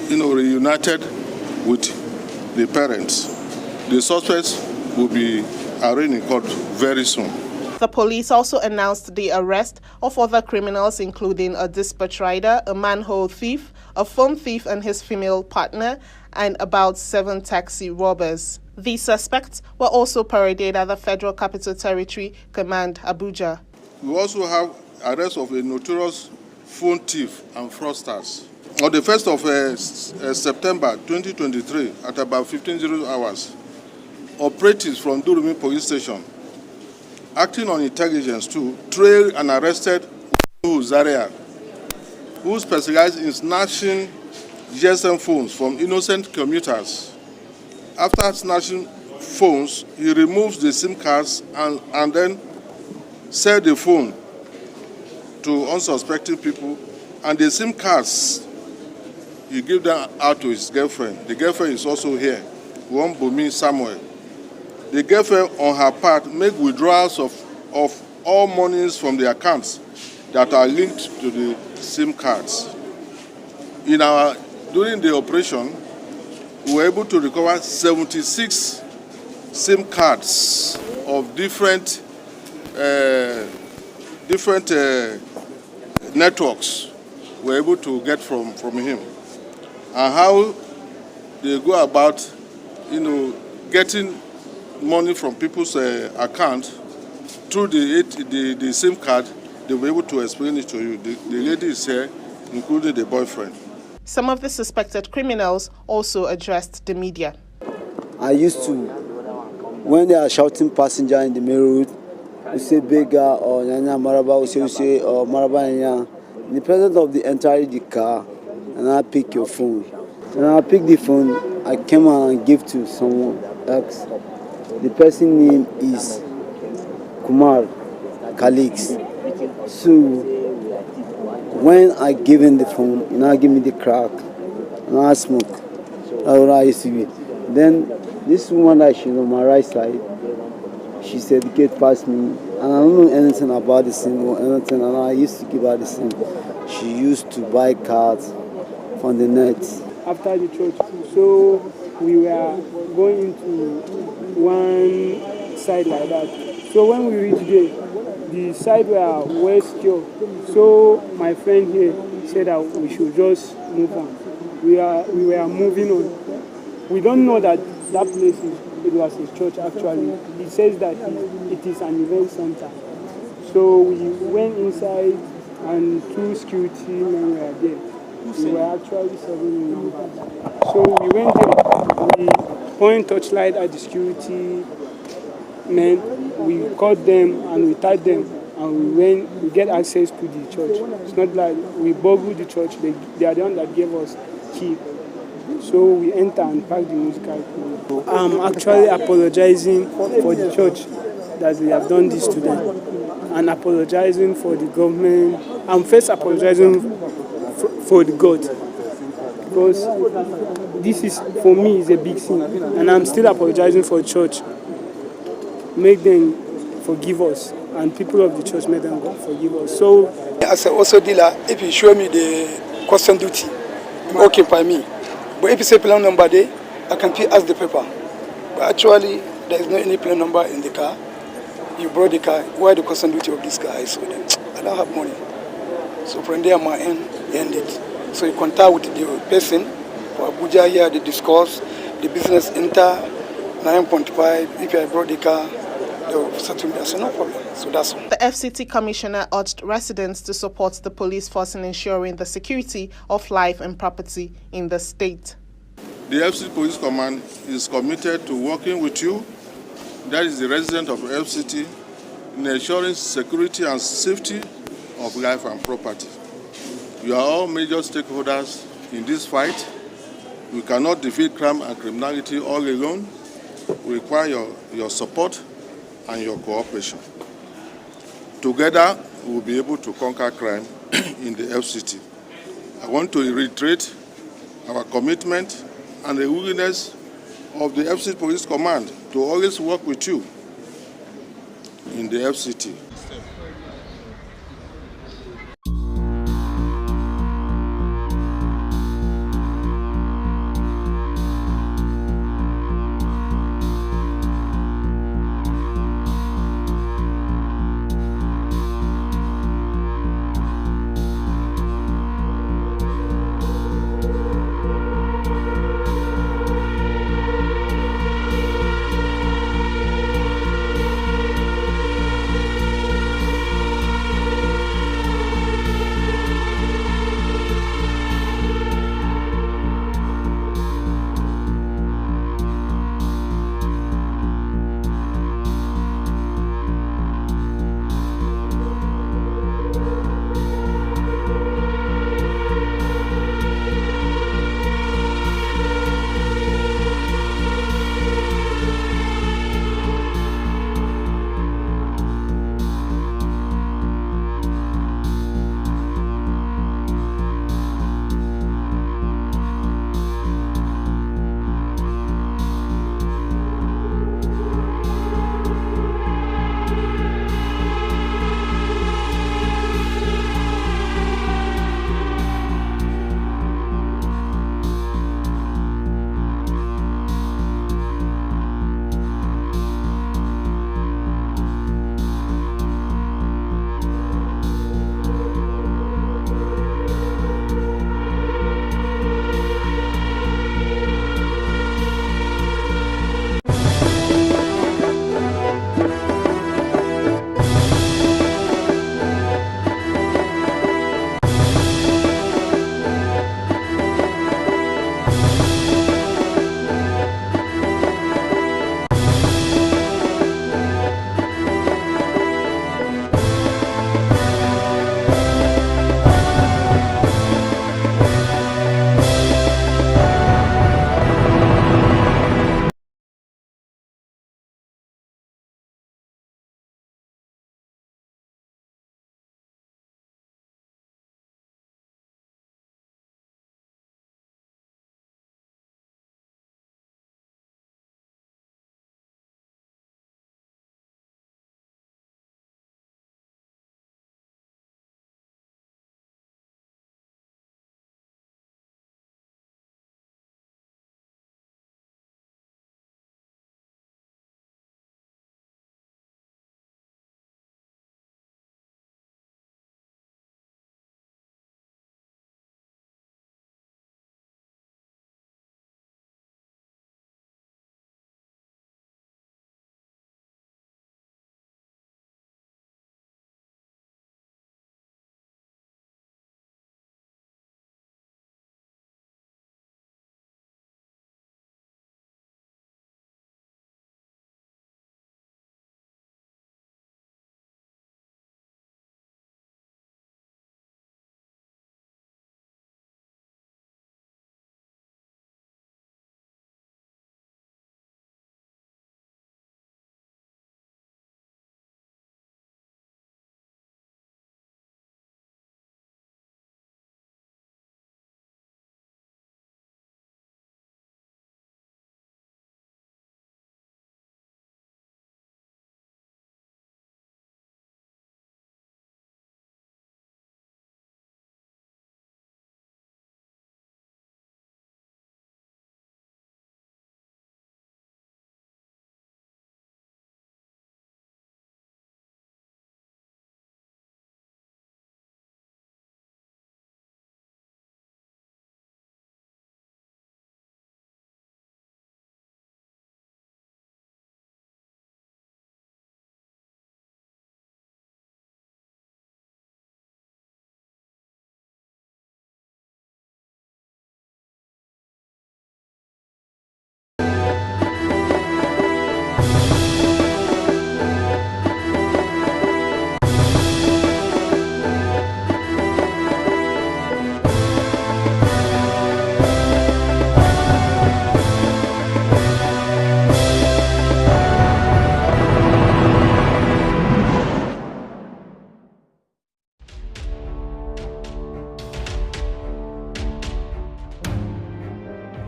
reunited with the parents. The suspects will be arraigned in court very soon.
The police also announced the arrest of other criminals, including a dispatch rider, a manhole thief, a phone thief and his female partner, and about 7 taxi robbers. These suspects were also paraded at the Federal Capital Territory Command, Abuja.
We also have arrest of a notorious phone thief and fraudsters. On the 1st of September 2023, at about 15:00 hours, operatives from Durumi Police Station, acting on intelligence to trail and arrested Zaria, who specialized in snatching GSM phones from innocent commuters. After snatching phones, he removes the SIM cards and then sells the phone to unsuspecting people, and the SIM cards, he gives them out to his girlfriend. The girlfriend is also here, one Bumi Samuel. The girlfriend, on her part, make withdrawals of all monies from the accounts that are linked to the SIM cards. During the operation, we were able to recover 76 SIM cards of different networks. We were able to get from him, and how they go about, getting money from people's account through the SIM card. They were able to explain it to you. The lady is here, including the boyfriend.
Some of the suspected criminals also addressed the media.
I used to, when they are shouting passenger in the main road, we say beggar or nyanya maraba, we say or maraba nyanya. In the presence of the entire the car, and I pick your phone. When I pick the phone, I came and give to someone else. The person's name is Kumar Kalix. So when I give him the phone, he now give me the crack, and I smoke. That's what I used to be. Then this woman that she's on my right side, she said, "Get past me," and I don't know anything about the SIM or anything, and I used to give her the SIM. She used to buy cards from the net.
After the church, so we were going into one side like that. So when we reached there, the side were well secure. So my friend here said that we should just move on. We were moving on. We don't know that place it was a church actually. It says that it is an event center. So we went inside and 2 security men were there. We were actually serving numbers. So we went there. We point torchlight at the security men. We caught them and we tied them, and we get access to the church. It's not like we burgled the church. They are the one that gave us key. So we enter and park the musical equipment. I'm actually apologizing for the church that we have done this to them, and apologizing for the government. I'm first apologizing for the God, because this is, for me, is a big sin, and I'm still apologizing for the church. Make them forgive us, and people of the church, make them forgive us. So,
as a also dealer, if you show me the custom duty, okay by me. But if you say plan number there, I can ask the paper. But actually, there is no any plan number in the car. You brought the car. Why the custom duty of this car? I saw them. I don't have money. So from there, my end it. So you contact with the person for Abuja here. They discuss the business enter 9.5. If I brought the car, they will settle me. I said no problem. So that's all.
The FCT commissioner urged residents to support the police force in ensuring the security of life and property in the state.
The FCT Police Command is committed to working with you, that is the resident of FCT, in ensuring security and safety of life and property. You are all major stakeholders in this fight. We cannot defeat crime and criminality all alone. We require your support and your cooperation. Together, we will be able to conquer crime in the FCT. I want to reiterate our commitment and the willingness of the FCT Police Command to always work with you in the FCT.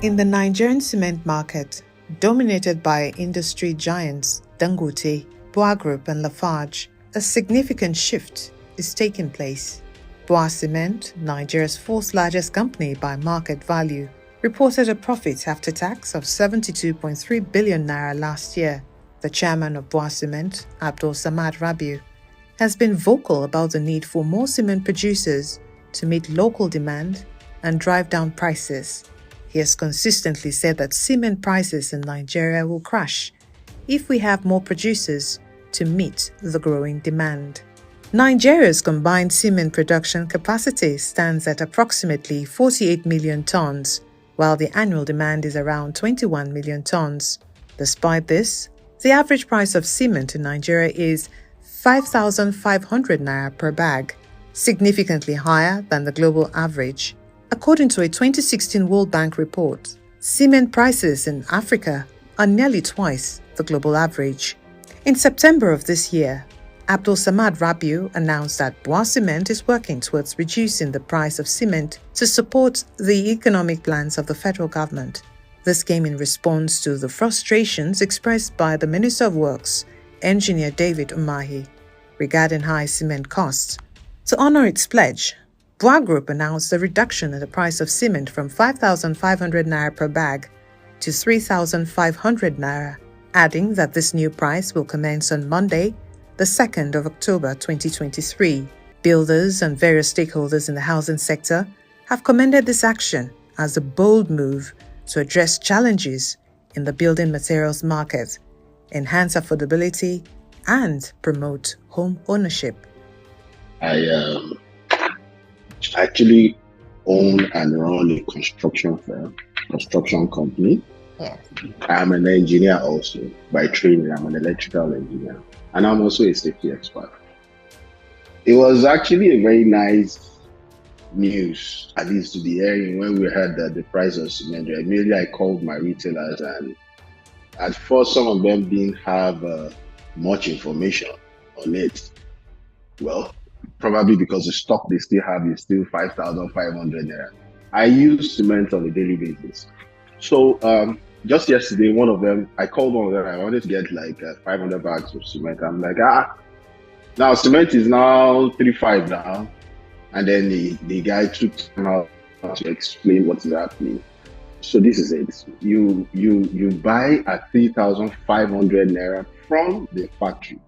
In the Nigerian cement market, dominated by industry giants Dangote, Boa Group and Lafarge, a significant shift is taking place. Boa Cement, Nigeria's fourth largest company by market value, reported a profit after tax of 72.3 billion naira last year. The chairman of Boa Cement, Abdul Samad Rabiu, has been vocal about the need for more cement producers to meet local demand and drive down prices. He has consistently said that cement prices in Nigeria will crash if we have more producers to meet the growing demand. Nigeria's combined cement production capacity stands at approximately 48 million tons, while the annual demand is around 21 million tons. Despite this, the average price of cement in Nigeria is 5,500 naira per bag, significantly higher than the global average. According to a 2016 World Bank report, cement prices in Africa are nearly twice the global average. In September of this year, Abdul Samad Rabiu announced that Boa Cement is working towards reducing the price of cement to support the economic plans of the federal government. This came in response to the frustrations expressed by the Minister of Works, Engineer David Umahi, regarding high cement costs. To honor its pledge, Boa Group announced a reduction in the price of cement from 5,500 naira per bag to 3,500 naira, adding that this new price will commence on Monday, the 2nd of October 2023. Builders and various stakeholders in the housing sector have commended this action as a bold move to address challenges in the building materials market, enhance affordability, and promote home ownership.
I actually own and run a construction company.
Yes.
I'm an engineer also by training. I'm an electrical engineer, and I'm also a safety expert. It was actually a very nice news, at least to the hearing, when we heard that the price of cement. Immediately I called my retailers, and at first some of them didn't have much information on it. Well, probably because the stock they still have is still 5,500 naira. I use cement on a daily basis. So just yesterday, I called one of them. I wanted to get like 500 bags of cement. I'm like, now cement is now 3.5 now. And then the guy took time out to explain what is happening. So this is it. You buy at 3,500 naira from the factory.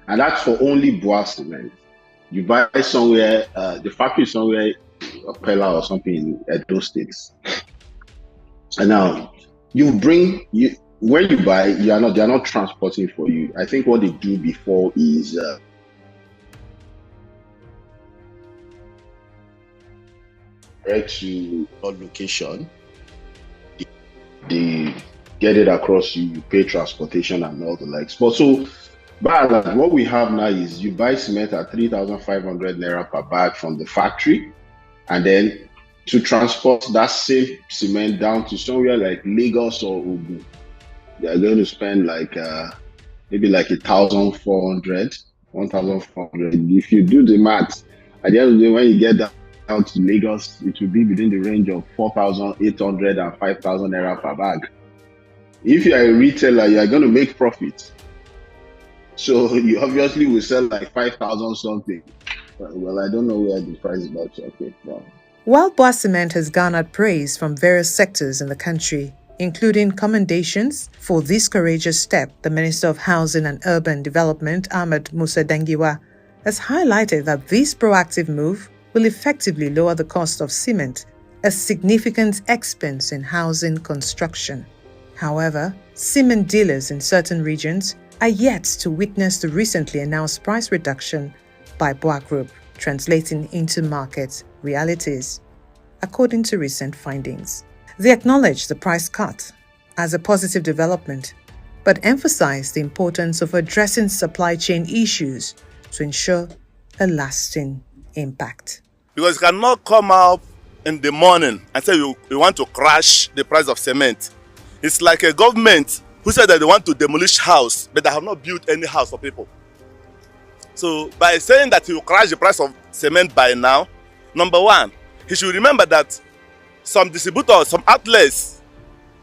And that's for only Boa Cement. You buy somewhere, the factory is somewhere, Pella or something in Edo States. And now when you buy, they are not transporting for you. I think what they do before is to your location. They get it across you pay transportation and all the likes. But so but what we have now is you buy cement at 3,500 naira per bag from the factory, and then to transport that same cement down to somewhere like Lagos or Ogun, they are going to spend like maybe like 1,400. If you do the math, at the end of the day, when you get down to Lagos, it will be within the range of 4,800 and 5,000 naira per bag. If you are a retailer, you are going to make profit. So you obviously will sell like 5,000 something. Well, I don't know where the price is about to okay from.
While Boa Cement has garnered praise from various sectors in the country, including commendations for this courageous step, the Minister of Housing and Urban Development, Ahmed Musa Dangiwa, has highlighted that this proactive move will effectively lower the cost of cement, a significant expense in housing construction. However, cement dealers in certain regions are yet to witness the recently announced price reduction by Boa Group, translating into market realities. According to recent findings, they acknowledge the price cut as a positive development, but emphasize the importance of addressing supply chain issues to ensure a lasting impact.
Because you cannot come out in the morning and say you want to crash the price of cement. It's like a government who said that they want to demolish house, but they have not built any house for people. So by saying that he will crash the price of cement by now, number one, he should remember that some distributors, some outlets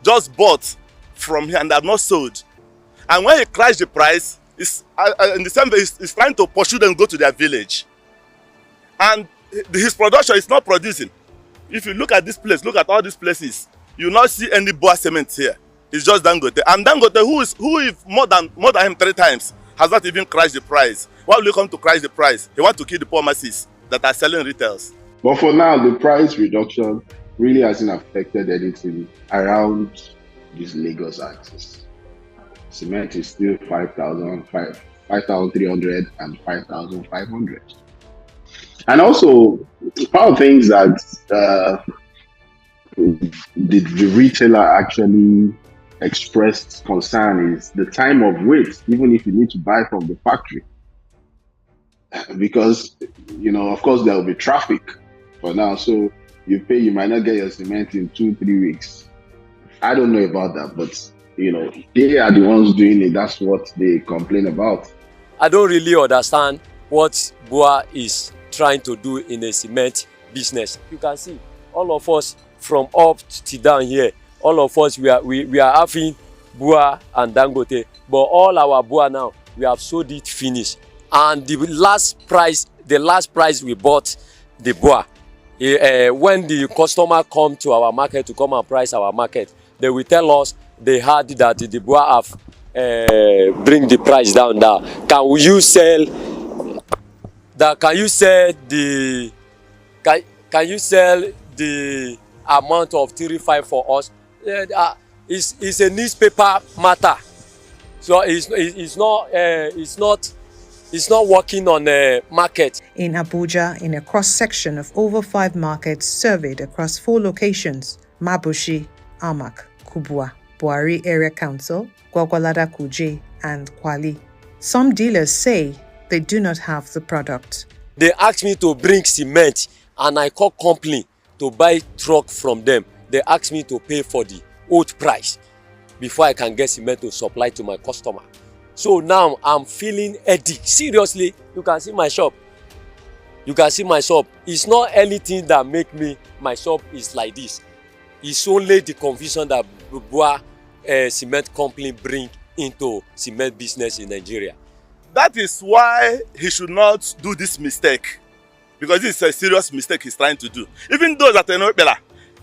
just bought from here and they have not sold. And when he crashed the price, in December, he's trying to pursue them go to their village. And his production is not producing. If you look at this place, look at all these places, you will not see any Bua cement here. It's just Dangote. And Dangote, who is more than him 3 times, has not even crashed the price. Why will you come to crash the price? He wants to kill the poor masses that are selling retails.
But for now, the price reduction really hasn't affected anything around this Lagos axis. Cement is still 5,300 and 5,500. And also, part of things that the retailer actually expressed concern is the time of wait, even if you need to buy from the factory. Because, of course, there will be traffic for now. So you might not get your cement in 2-3 weeks. I don't know about that, but, they are the ones doing it. That's what they complain about.
I don't really understand what Bua is trying to do in a cement business. You can see all of us from up to down here, all of us we are having Bua and Dangote, but all our Bua now we have sold it finished. And the last price we bought the Bua, when the customer come to our market to come and price our market, they will tell us they heard that the Bua have bring the price down now. Can you sell the amount of 35 for us? It's a newspaper matter, so it's not working on a market.
In Abuja, in a cross-section of over 5 markets surveyed across 4 locations, Mabushi, Amak, Kubwa, Buhari Area Council, Gwagwalada Kuje, and Kwali, some dealers say they do not have the product.
They asked me to bring cement and I call company to buy truck from them. They asked me to pay for the old price before I can get cement to supply to my customer. So now I'm feeling headache. Seriously, you can see my shop. It's not anything that make my shop is like this. It's only the confusion that Bua cement company bring into cement business in Nigeria.
That is why he should not do this mistake, because this is a serious mistake he's trying to do. Even those at Enobela,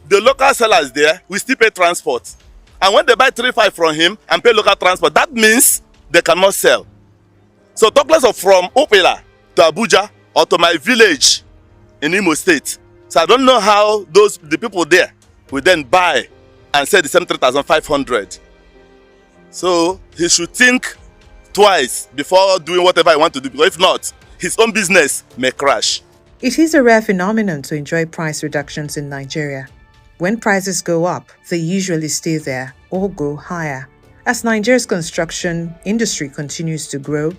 the local sellers there will still pay transport. And when they buy 3.5 from him and pay local transport, that means they cannot sell. So talk less of from Opela to Abuja or to my village in Imo State. So I don't know how the people there will then buy and sell the same 3,500. So he should think twice before doing whatever he wants to do, because if not, his own business may crash.
It is a rare phenomenon to enjoy price reductions in Nigeria. When prices go up, they usually stay there or go higher. As Nigeria's construction industry continues to grow,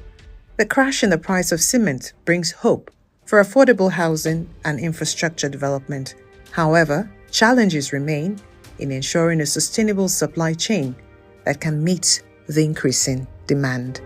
the crash in the price of cement brings hope for affordable housing and infrastructure development. However, challenges remain in ensuring a sustainable supply chain that can meet the increasing demand.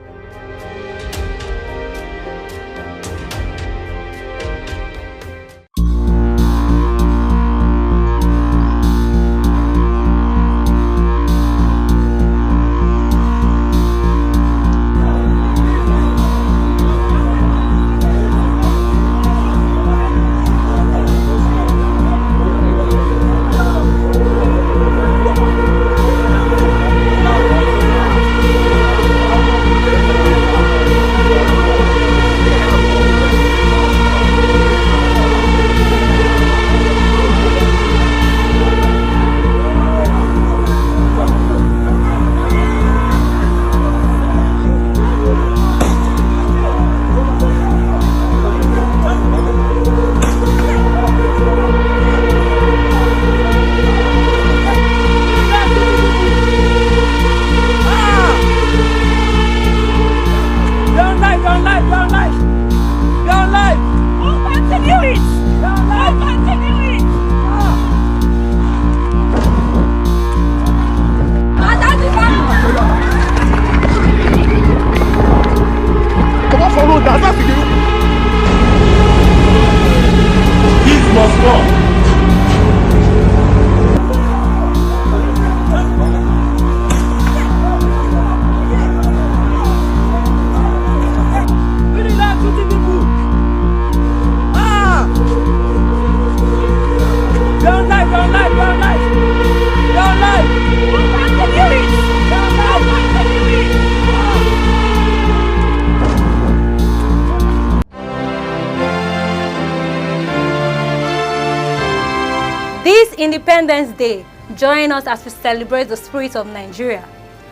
Independence Day. Join us as we celebrate the spirit of Nigeria.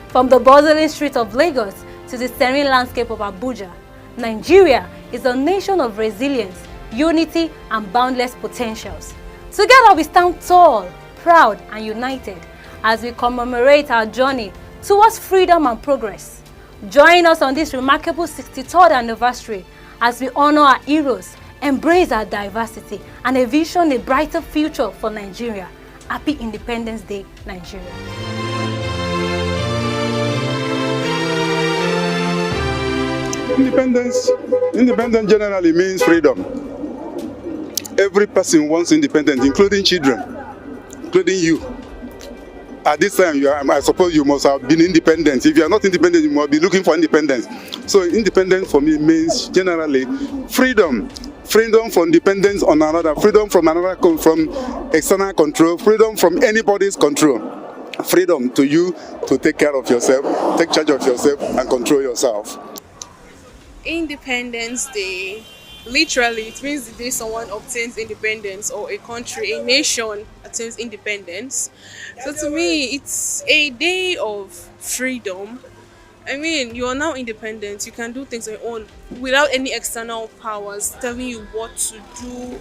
From the bustling streets of Lagos to the serene landscape of Abuja, Nigeria is a nation of resilience, unity, and boundless potentials. Together we stand tall, proud, and united as we commemorate our journey towards freedom and progress. Join us on this remarkable 63rd anniversary as we honor our heroes, embrace our diversity, and envision a brighter future for Nigeria. Happy Independence Day, Nigeria.
Independence generally means freedom. Every person wants independence, including children, including you. At this time, I suppose you must have been independent. If you are not independent, you must be looking for independence. So independence for me means generally freedom. Freedom from dependence on another, freedom from external control, freedom from anybody's control. Freedom to you to take care of yourself, take charge of yourself, and control yourself.
Independence Day, literally, it means the day someone obtains independence, or a country, a nation attains independence. So to me, it's a day of freedom. I mean, you are now independent. You can do things on your own without any external powers telling you what to do